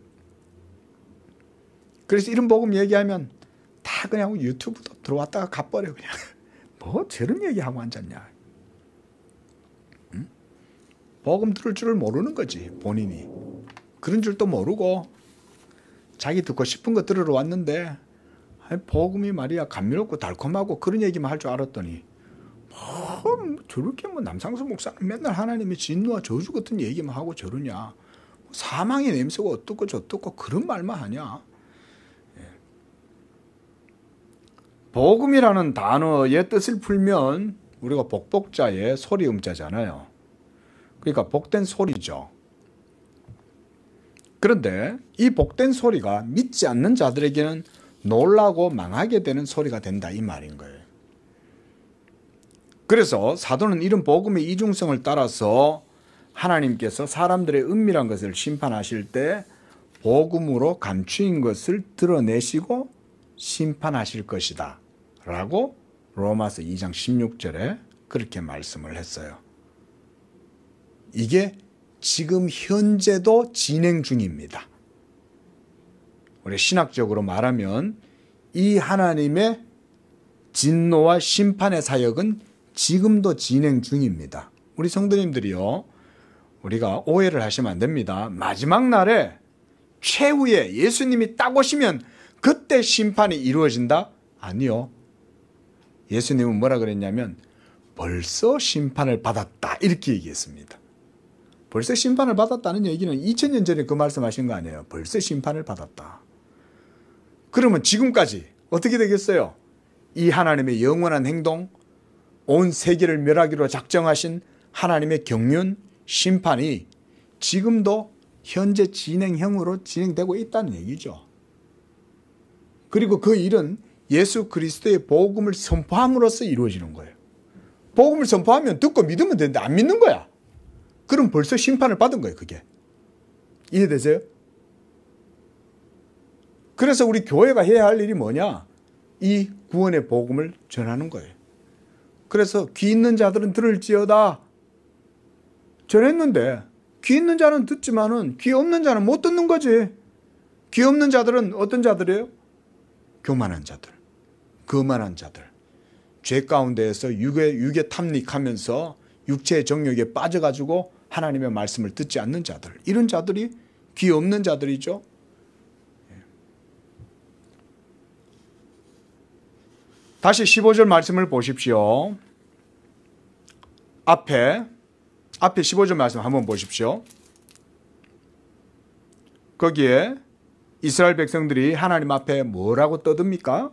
그래서 이런 복음 얘기하면 다 그냥 유튜브도 들어왔다가 가버려. 그냥 뭐 저런 얘기하고 앉았냐. 응? 복음 들을 줄을 모르는 거지. 본인이 그런 줄도 모르고 자기 듣고 싶은 거 들으러 왔는데 복음이 말이야 감미롭고 달콤하고 그런 얘기만 할 줄 알았더니 저렇게 남상수 목사는 맨날 하나님의 진노와 저주 같은 얘기만 하고 저러냐. 사망의 냄새가 어떻고 저떻고 그런 말만 하냐. 복음이라는 단어의 뜻을 풀면 우리가 복복자의 소리음자잖아요. 그러니까 복된 소리죠. 그런데 이 복된 소리가 믿지 않는 자들에게는 놀라고 망하게 되는 소리가 된다 이 말인 거예요. 그래서 사도는 이런 복음의 이중성을 따라서 하나님께서 사람들의 은밀한 것을 심판하실 때 복음으로 감추인 것을 드러내시고 심판하실 것이다 라고 로마서 2장 16절에 그렇게 말씀을 했어요. 이게 지금 현재도 진행 중입니다. 우리 신학적으로 말하면 이 하나님의 진노와 심판의 사역은 지금도 진행 중입니다. 우리 성도님들이요, 우리가 오해를 하시면 안 됩니다. 마지막 날에 최후에 예수님이 딱 오시면 그때 심판이 이루어진다? 아니요. 예수님은 뭐라 그랬냐면 벌써 심판을 받았다 이렇게 얘기했습니다. 벌써 심판을 받았다는 얘기는 2000년 전에 그 말씀하신 거 아니에요. 벌써 심판을 받았다. 그러면 지금까지 어떻게 되겠어요? 이 하나님의 영원한 행동, 온 세계를 멸하기로 작정하신 하나님의 경륜, 심판이 지금도 현재 진행형으로 진행되고 있다는 얘기죠. 그리고 그 일은 예수 그리스도의 복음을 선포함으로써 이루어지는 거예요. 복음을 선포하면 듣고 믿으면 되는데 안 믿는 거야. 그럼 벌써 심판을 받은 거예요, 그게. 이해되세요? 그래서 우리 교회가 해야 할 일이 뭐냐? 이 구원의 복음을 전하는 거예요. 그래서 귀 있는 자들은 들을지어다. 전했는데 귀 있는 자는 듣지만은 귀 없는 자는 못 듣는 거지. 귀 없는 자들은 어떤 자들이에요? 교만한 자들, 거만한 자들, 죄 가운데에서 육에 탐닉하면서 육체의 정욕에 빠져가지고 하나님의 말씀을 듣지 않는 자들, 이런 자들이 귀 없는 자들이죠. 다시 15절 말씀을 보십시오. 앞에 15절 말씀 한번 보십시오. 거기에 이스라엘 백성들이 하나님 앞에 뭐라고 떠듭니까?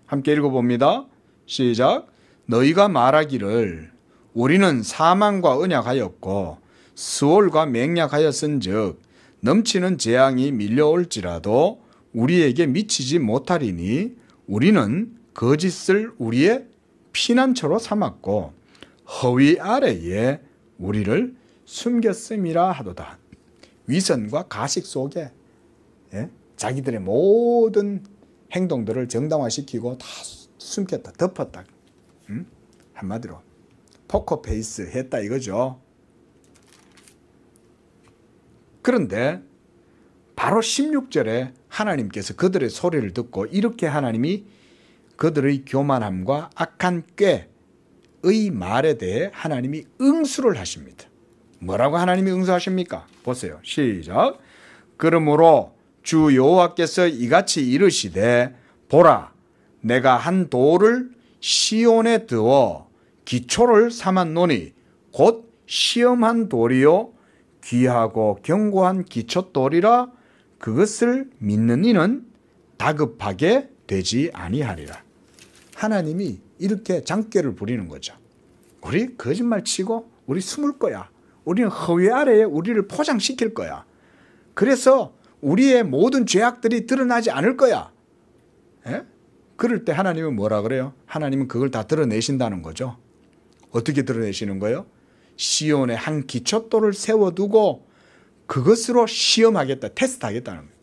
함께 읽어봅니다. 시작. 너희가 말하기를 우리는 사망과 언약하였고 스올과 맹약하였은즉 넘치는 재앙이 밀려올지라도 우리에게 미치지 못하리니 우리는 거짓을 우리의 피난처로 삼았고 허위 아래에 우리를 숨겼음이라 하도다. 위선과 가식 속에 자기들의 모든 행동들을 정당화시키고 다 숨겼다, 덮었다. 한마디로 포커페이스 했다 이거죠. 그런데 바로 16절에 하나님께서 그들의 소리를 듣고 이렇게 하나님이 그들의 교만함과 악한 꾀의 말에 대해 하나님이 응수를 하십니다. 뭐라고 하나님이 응수하십니까? 보세요. 시작. 그러므로 주 여호와께서 이같이 이르시되 보라 내가 한 돌을 시온에 두어 기초를 삼았노니 곧 시험한 돌이요 귀하고 견고한 기초돌이라 그것을 믿는 이는 다급하게 되지 아니하리라. 하나님이 이렇게 장꾀를 부리는 거죠. 우리 거짓말 치고 우리 숨을 거야. 우리는 허위 아래에 우리를 포장시킬 거야. 그래서 우리의 모든 죄악들이 드러나지 않을 거야. 예? 그럴 때 하나님은 뭐라 그래요? 하나님은 그걸 다 드러내신다는 거죠. 어떻게 드러내시는 거예요? 시온에 한 기초돌을 세워두고 그것으로 시험하겠다, 테스트하겠다는 거예요.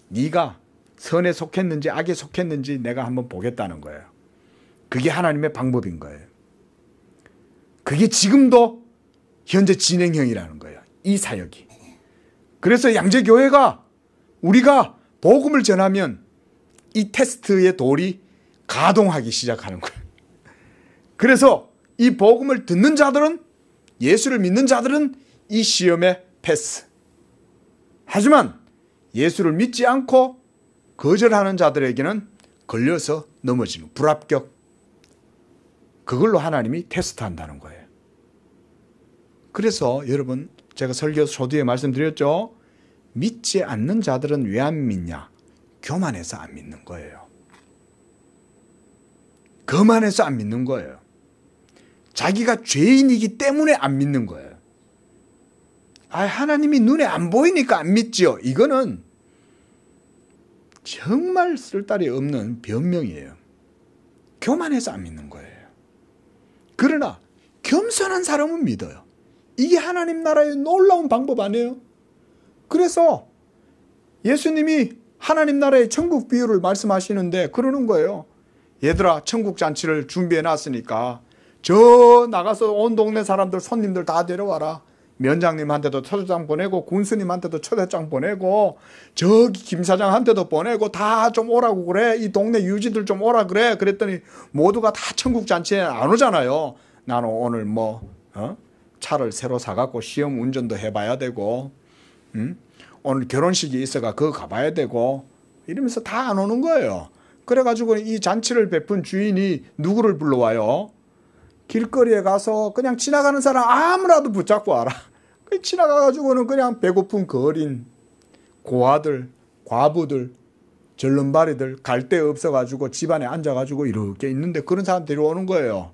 네가 선에 속했는지 악에 속했는지 내가 한번 보겠다는 거예요. 그게 하나님의 방법인 거예요. 그게 지금도 현재 진행형이라는 거예요. 이 사역이. 그래서 양재교회가 우리가 복음을 전하면 이 테스트의 돌이 가동하기 시작하는 거예요. 그래서 이 복음을 듣는 자들은, 예수를 믿는 자들은 이 시험에 패스. 하지만 예수를 믿지 않고 거절하는 자들에게는 걸려서 넘어지는 불합격. 그걸로 하나님이 테스트한다는 거예요. 그래서 여러분, 제가 설교 초두에 말씀드렸죠. 믿지 않는 자들은 왜 안 믿냐? 교만해서 안 믿는 거예요. 거만해서 안 믿는 거예요. 자기가 죄인이기 때문에 안 믿는 거예요. 하나님이 눈에 안 보이니까 안 믿지요. 이거는 정말 쓸데기 없는 변명이에요. 교만해서 안 믿는 거예요. 그러나 겸손한 사람은 믿어요. 이게 하나님 나라의 놀라운 방법 아니에요? 그래서 예수님이 하나님 나라의 천국 비유를 말씀하시는데 그러는 거예요. 얘들아, 천국 잔치를 준비해 놨으니까 저 나가서 온 동네 사람들, 손님들 다 데려와라. 면장님한테도 초대장 보내고 군수님한테도 초대장 보내고 저기 김사장한테도 보내고 다 좀 오라고 그래. 이 동네 유지들 좀 오라 그래. 그랬더니 모두가 다 천국 잔치에 안 오잖아요. 나는 오늘 차를 새로 사갖고 시험 운전도 해봐야 되고 오늘 결혼식이 있어가 그거 가봐야 되고 이러면서 다 안 오는 거예요. 그래가지고 이 잔치를 베푼 주인이 누구를 불러와요? 길거리에 가서 그냥 지나가는 사람 아무라도 붙잡고 와라. 지나가가지고는 그냥 배고픈 거린, 고아들, 과부들, 절름발이들 갈 데 없어가지고 집안에 앉아가지고 이렇게 있는데 그런 사람들이 오는 거예요.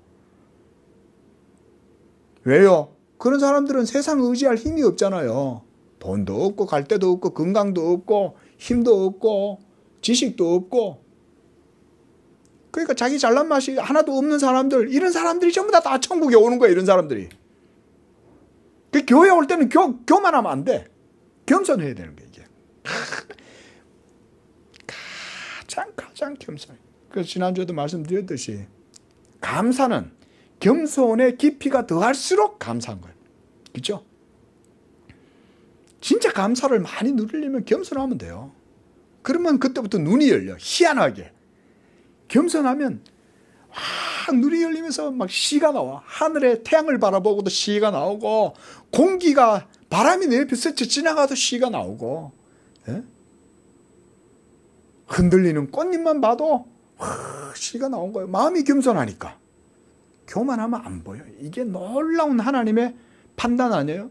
왜요? 그런 사람들은 세상 의지할 힘이 없잖아요. 돈도 없고 갈 데도 없고 건강도 없고 힘도 없고 지식도 없고. 그러니까 자기 잘난 맛이 하나도 없는 사람들, 이런 사람들이 전부 다 천국에 오는 거예요. 이런 사람들이. 그 교회 올 때는 교만하면 안 돼. 겸손해야 되는 거예요. 이게. 가장 겸손해. 그래서 지난주에도 말씀드렸듯이 감사는 겸손의 깊이가 더할수록 감사한 거예요. 그렇죠? 진짜 감사를 많이 누리려면 겸손하면 돼요. 그러면 그때부터 눈이 열려. 희한하게. 겸손하면 눈이 열리면서 막 시가 나와. 하늘에 태양을 바라보고도 시가 나오고 공기가 바람이 내 옆에 스쳐 지나가도 시가 나오고 예? 흔들리는 꽃잎만 봐도 시가 나온 거예요. 마음이 겸손하니까. 교만하면 안 보여. 이게 놀라운 하나님의 판단 아니에요?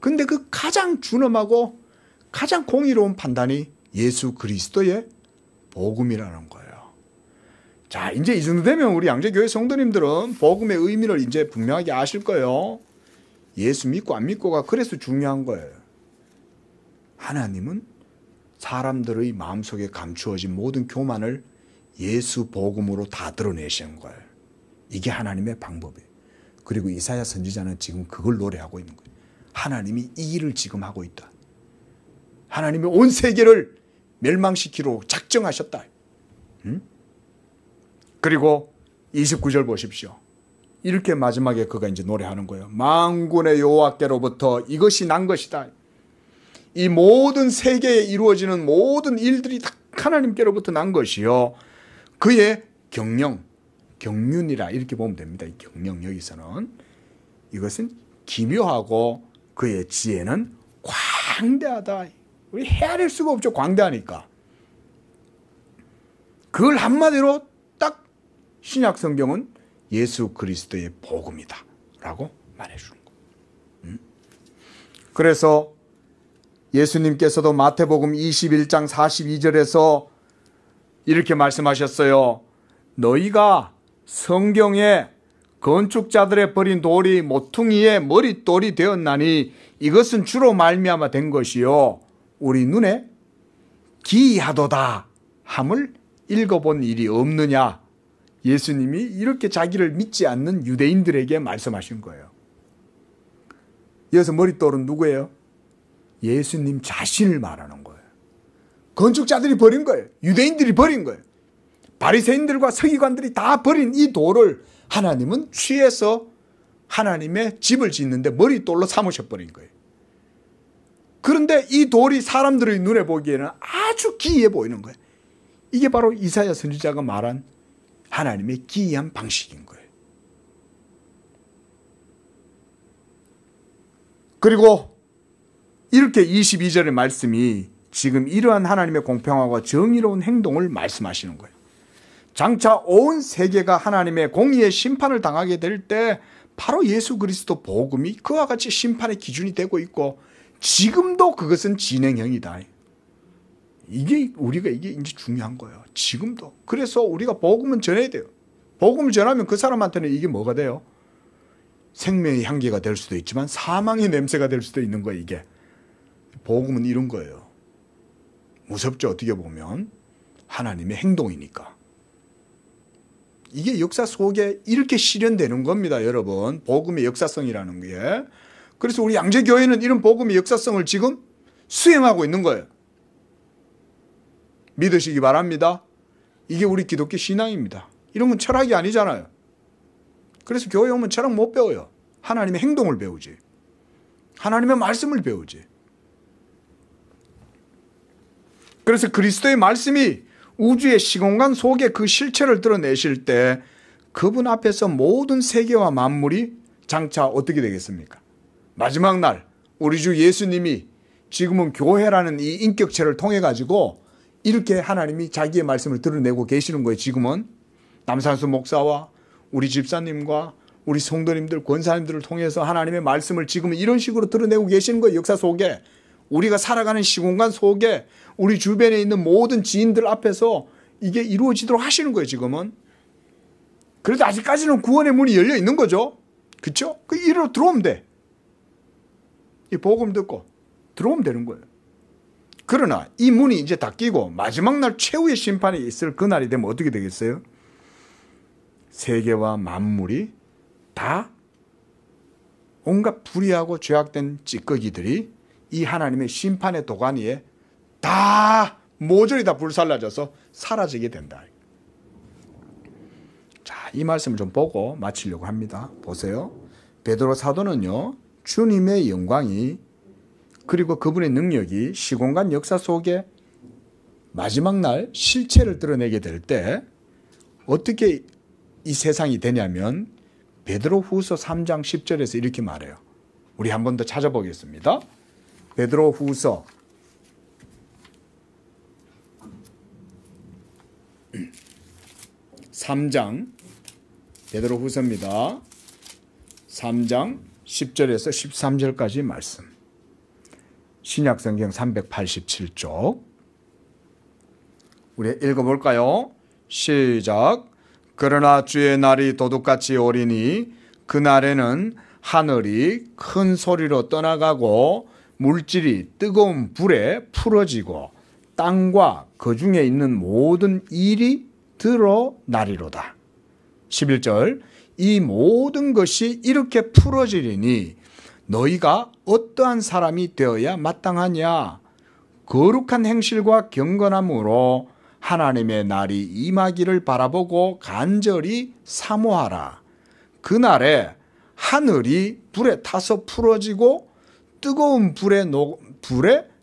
근데 그 가장 준엄하고 가장 공의로운 판단이 예수 그리스도의 복음이라는 거예요. 자, 이제 이 정도 되면 우리 양재교회 성도님들은 복음의 의미를 이제 분명하게 아실 거예요. 예수 믿고 안 믿고가 그래서 중요한 거예요. 하나님은 사람들의 마음속에 감추어진 모든 교만을 예수 복음으로 다 드러내시는 거예요. 이게 하나님의 방법이에요. 그리고 이사야 선지자는 지금 그걸 노래하고 있는 거예요. 하나님이 이 일을 지금 하고 있다. 하나님이 온 세계를 멸망시키러 작정하셨다. 그리고 29절 보십시오. 이렇게 마지막에 그가 이제 노래하는 거예요. 만군의 여호와께로부터 이것이 난 것이다. 이 모든 세계에 이루어지는 모든 일들이 다 하나님께로부터 난 것이요. 그의 경영, 경륜이라 이렇게 보면 됩니다. 이 경영 여기서는. 이것은 기묘하고 그의 지혜는 광대하다. 우리 헤아릴 수가 없죠. 광대하니까. 그걸 한마디로 딱 신약 성경은 예수 그리스도의 복음이다 라고 말해주는 거예요. 그래서 예수님께서도 마태복음 21장 42절에서 이렇게 말씀하셨어요. 너희가 성경에 건축자들의 버린 돌이 모퉁이의 머릿돌이 되었나니 이것은 주로 말미암아 된 것이요 우리 눈에 기이하도다 함을 읽어본 일이 없느냐. 예수님이 이렇게 자기를 믿지 않는 유대인들에게 말씀하신 거예요. 여기서 머릿돌은 누구예요? 예수님 자신을 말하는 거예요. 건축자들이 버린 거예요. 유대인들이 버린 거예요. 바리새인들과 서기관들이 다 버린 이 돌을 하나님은 취해서 하나님의 집을 짓는데 머릿돌로 삼으셔버린 거예요. 그런데 이 돌이 사람들의 눈에 보기에는 아주 기이해 보이는 거예요. 이게 바로 이사야 선지자가 말한 하나님의 기이한 방식인 거예요. 그리고 이렇게 22절의 말씀이 지금 이러한 하나님의 공평하고 정의로운 행동을 말씀하시는 거예요. 장차 온 세계가 하나님의 공의의 심판을 당하게 될 때 바로 예수 그리스도 복음이 그와 같이 심판의 기준이 되고 있고 지금도 그것은 진행형이다. 우리가 이게 이제 중요한 거예요. 지금도. 그래서 우리가 복음은 전해야 돼요. 복음을 전하면 그 사람한테는 이게 뭐가 돼요? 생명의 향기가 될 수도 있지만 사망의 냄새가 될 수도 있는 거예요. 이게. 복음은 이런 거예요. 무섭죠. 어떻게 보면. 하나님의 행동이니까. 이게 역사 속에 이렇게 실현되는 겁니다. 여러분. 복음의 역사성이라는 게. 그래서 우리 양재교회는 이런 복음의 역사성을 지금 수행하고 있는 거예요. 믿으시기 바랍니다. 이게 우리 기독교 신앙입니다. 이런 건 철학이 아니잖아요. 그래서 교회 오면 철학 못 배워요. 하나님의 행동을 배우지. 하나님의 말씀을 배우지. 그래서 그리스도의 말씀이 우주의 시공간 속에 그 실체를 드러내실 때 그분 앞에서 모든 세계와 만물이 장차 어떻게 되겠습니까? 마지막 날 우리 주 예수님이 지금은 교회라는 이 인격체를 통해 가지고 이렇게 하나님이 자기의 말씀을 드러내고 계시는 거예요. 지금은 남산수 목사와 우리 집사님과 우리 성도님들, 권사님들을 통해서 하나님의 말씀을 지금은 이런 식으로 드러내고 계시는 거예요. 역사 속에. 우리가 살아가는 시공간 속에 우리 주변에 있는 모든 지인들 앞에서 이게 이루어지도록 하시는 거예요. 지금은. 그래도 아직까지는 구원의 문이 열려 있는 거죠. 그렇죠? 그 이리로 들어오면 돼. 이 복음 듣고 들어오면 되는 거예요. 그러나 이 문이 이제 닫히고 마지막 날 최후의 심판이 있을 그날이 되면 어떻게 되겠어요? 세계와 만물이 다 온갖 불의하고 죄악된 찌꺼기들이 이 하나님의 심판의 도관 위에 다 모조리 다 불살라져서 사라지게 된다. 자, 이 말씀을 좀 보고 마치려고 합니다. 보세요. 베드로 사도는요, 주님의 영광이 그리고 그분의 능력이 시공간 역사 속에 마지막 날 실체를 드러내게 될 때 어떻게 이 세상이 되냐면 베드로후서 3장 10절에서 이렇게 말해요. 우리 한 번 더 찾아보겠습니다. 베드로후서 3장 베드로후서입니다. 3장 10절에서 13절까지 말씀. 신약성경 387쪽. 우리 읽어볼까요? 시작. 그러나 주의 날이 도둑같이 오리니 그날에는 하늘이 큰 소리로 떠나가고 물질이 뜨거운 불에 풀어지고 땅과 그 중에 있는 모든 일이 드러나리로다. 11절. 이 모든 것이 이렇게 풀어지리니 너희가 어떠한 사람이 되어야 마땅하냐? 거룩한 행실과 경건함으로 하나님의 날이 임하기를 바라보고 간절히 사모하라. 그날에 하늘이 불에 타서 풀어지고 뜨거운 불에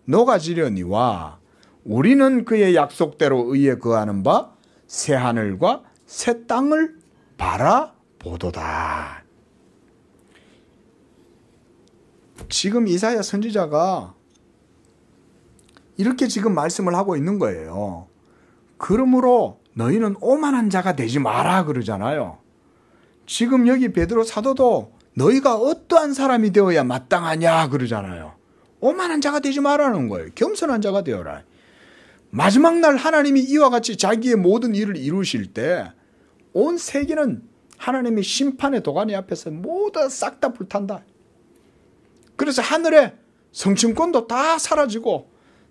녹아지려니와 우리는 그의 약속대로 의에 거하는 바 새 하늘과 새 땅을 바라보도다. 지금 이사야 선지자가 이렇게 지금 말씀을 하고 있는 거예요. 그러므로 너희는 오만한 자가 되지 마라 그러잖아요. 지금 여기 베드로 사도도 너희가 어떠한 사람이 되어야 마땅하냐 그러잖아요. 오만한 자가 되지 말라는 거예요. 겸손한 자가 되어라. 마지막 날 하나님이 이와 같이 자기의 모든 일을 이루실 때 온 세계는 하나님의 심판의 도가니 앞에서 모두 싹 다 불탄다. 그래서 하늘에 성층권도 다 사라지고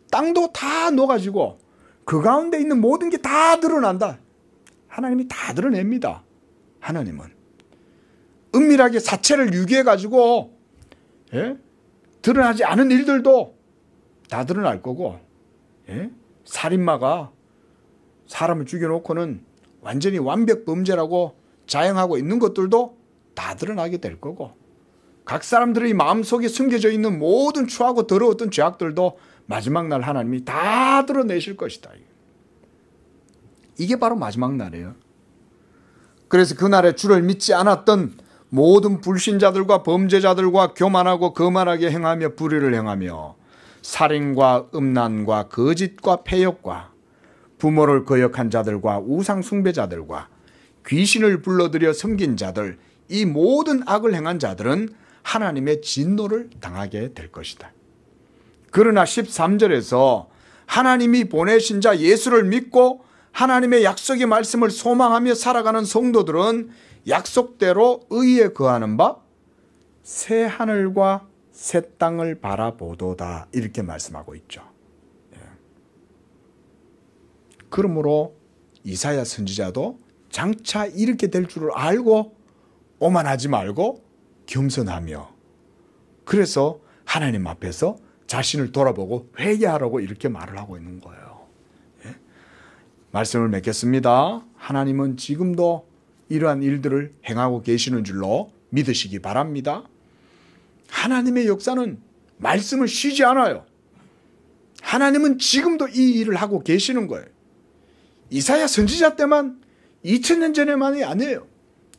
땅도 다 녹아지고 그 가운데 있는 모든 게 다 드러난다. 하나님이 다 드러냅니다. 하나님은 은밀하게 사체를 유기해가지고 드러나지 않은 일들도 다 드러날 거고, 살인마가 사람을 죽여놓고는 완전히 완벽 범죄라고 자행하고 있는 것들도 다 드러나게 될 거고, 각 사람들의 마음속에 숨겨져 있는 모든 추하고 더러웠던 죄악들도 마지막 날 하나님이 다 드러내실 것이다. 이게 바로 마지막 날이에요. 그래서 그날에 주를 믿지 않았던 모든 불신자들과 범죄자들과 교만하고 거만하게 행하며 불의를 행하며 살인과 음란과 거짓과 패역과 부모를 거역한 자들과 우상 숭배자들과 귀신을 불러들여 섬긴 자들, 이 모든 악을 행한 자들은 하나님의 진노를 당하게 될 것이다. 그러나 13절에서 하나님이 보내신 자 예수를 믿고 하나님의 약속의 말씀을 소망하며 살아가는 성도들은 약속대로 의에 거하는 바 새 하늘과 새 땅을 바라보도다, 이렇게 말씀하고 있죠. 그러므로 이사야 선지자도 장차 이렇게 될 줄을 알고 오만하지 말고 겸손하며, 그래서 하나님 앞에서 자신을 돌아보고 회개하라고 이렇게 말을 하고 있는 거예요. 말씀을 맺겠습니다. 하나님은 지금도 이러한 일들을 행하고 계시는 줄로 믿으시기 바랍니다. 하나님의 역사는 말씀을 쉬지 않아요. 하나님은 지금도 이 일을 하고 계시는 거예요. 이사야 선지자 때만 2000년 전에만이 아니에요.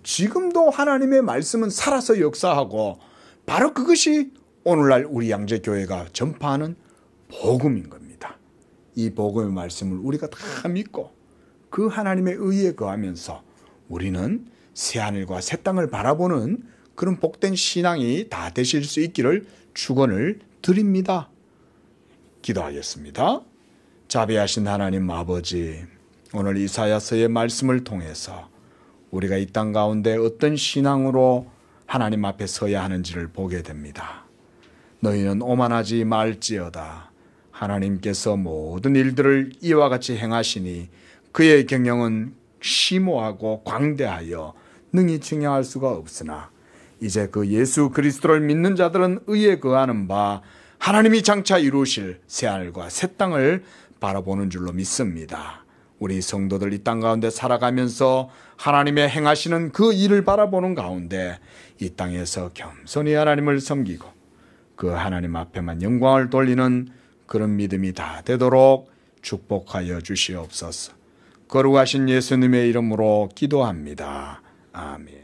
지금도 하나님의 말씀은 살아서 역사하고 바로 그것이 오늘날 우리 양재교회가 전파하는 복음인 겁니다. 이 복음의 말씀을 우리가 다 믿고 그 하나님의 의에 거하면서 우리는 새하늘과 새 땅을 바라보는 그런 복된 신앙이 다 되실 수 있기를 축원을 드립니다. 기도하겠습니다. 자비하신 하나님 아버지, 오늘 이사야서의 말씀을 통해서 우리가 이 땅 가운데 어떤 신앙으로 하나님 앞에 서야 하는지를 보게 됩니다. 너희는 오만하지 말지어다. 하나님께서 모든 일들을 이와 같이 행하시니 그의 경영은 심오하고 광대하여 능히 측량할 수가 없으나 이제 그 예수 그리스도를 믿는 자들은 의에 거하는 바 하나님이 장차 이루실 새하늘과 새 땅을 바라보는 줄로 믿습니다. 우리 성도들 이 땅 가운데 살아가면서 하나님의 행하시는 그 일을 바라보는 가운데 이 땅에서 겸손히 하나님을 섬기고 그 하나님 앞에만 영광을 돌리는 그런 믿음이 다 되도록 축복하여 주시옵소서. 거룩하신 예수님의 이름으로 기도합니다. 아멘.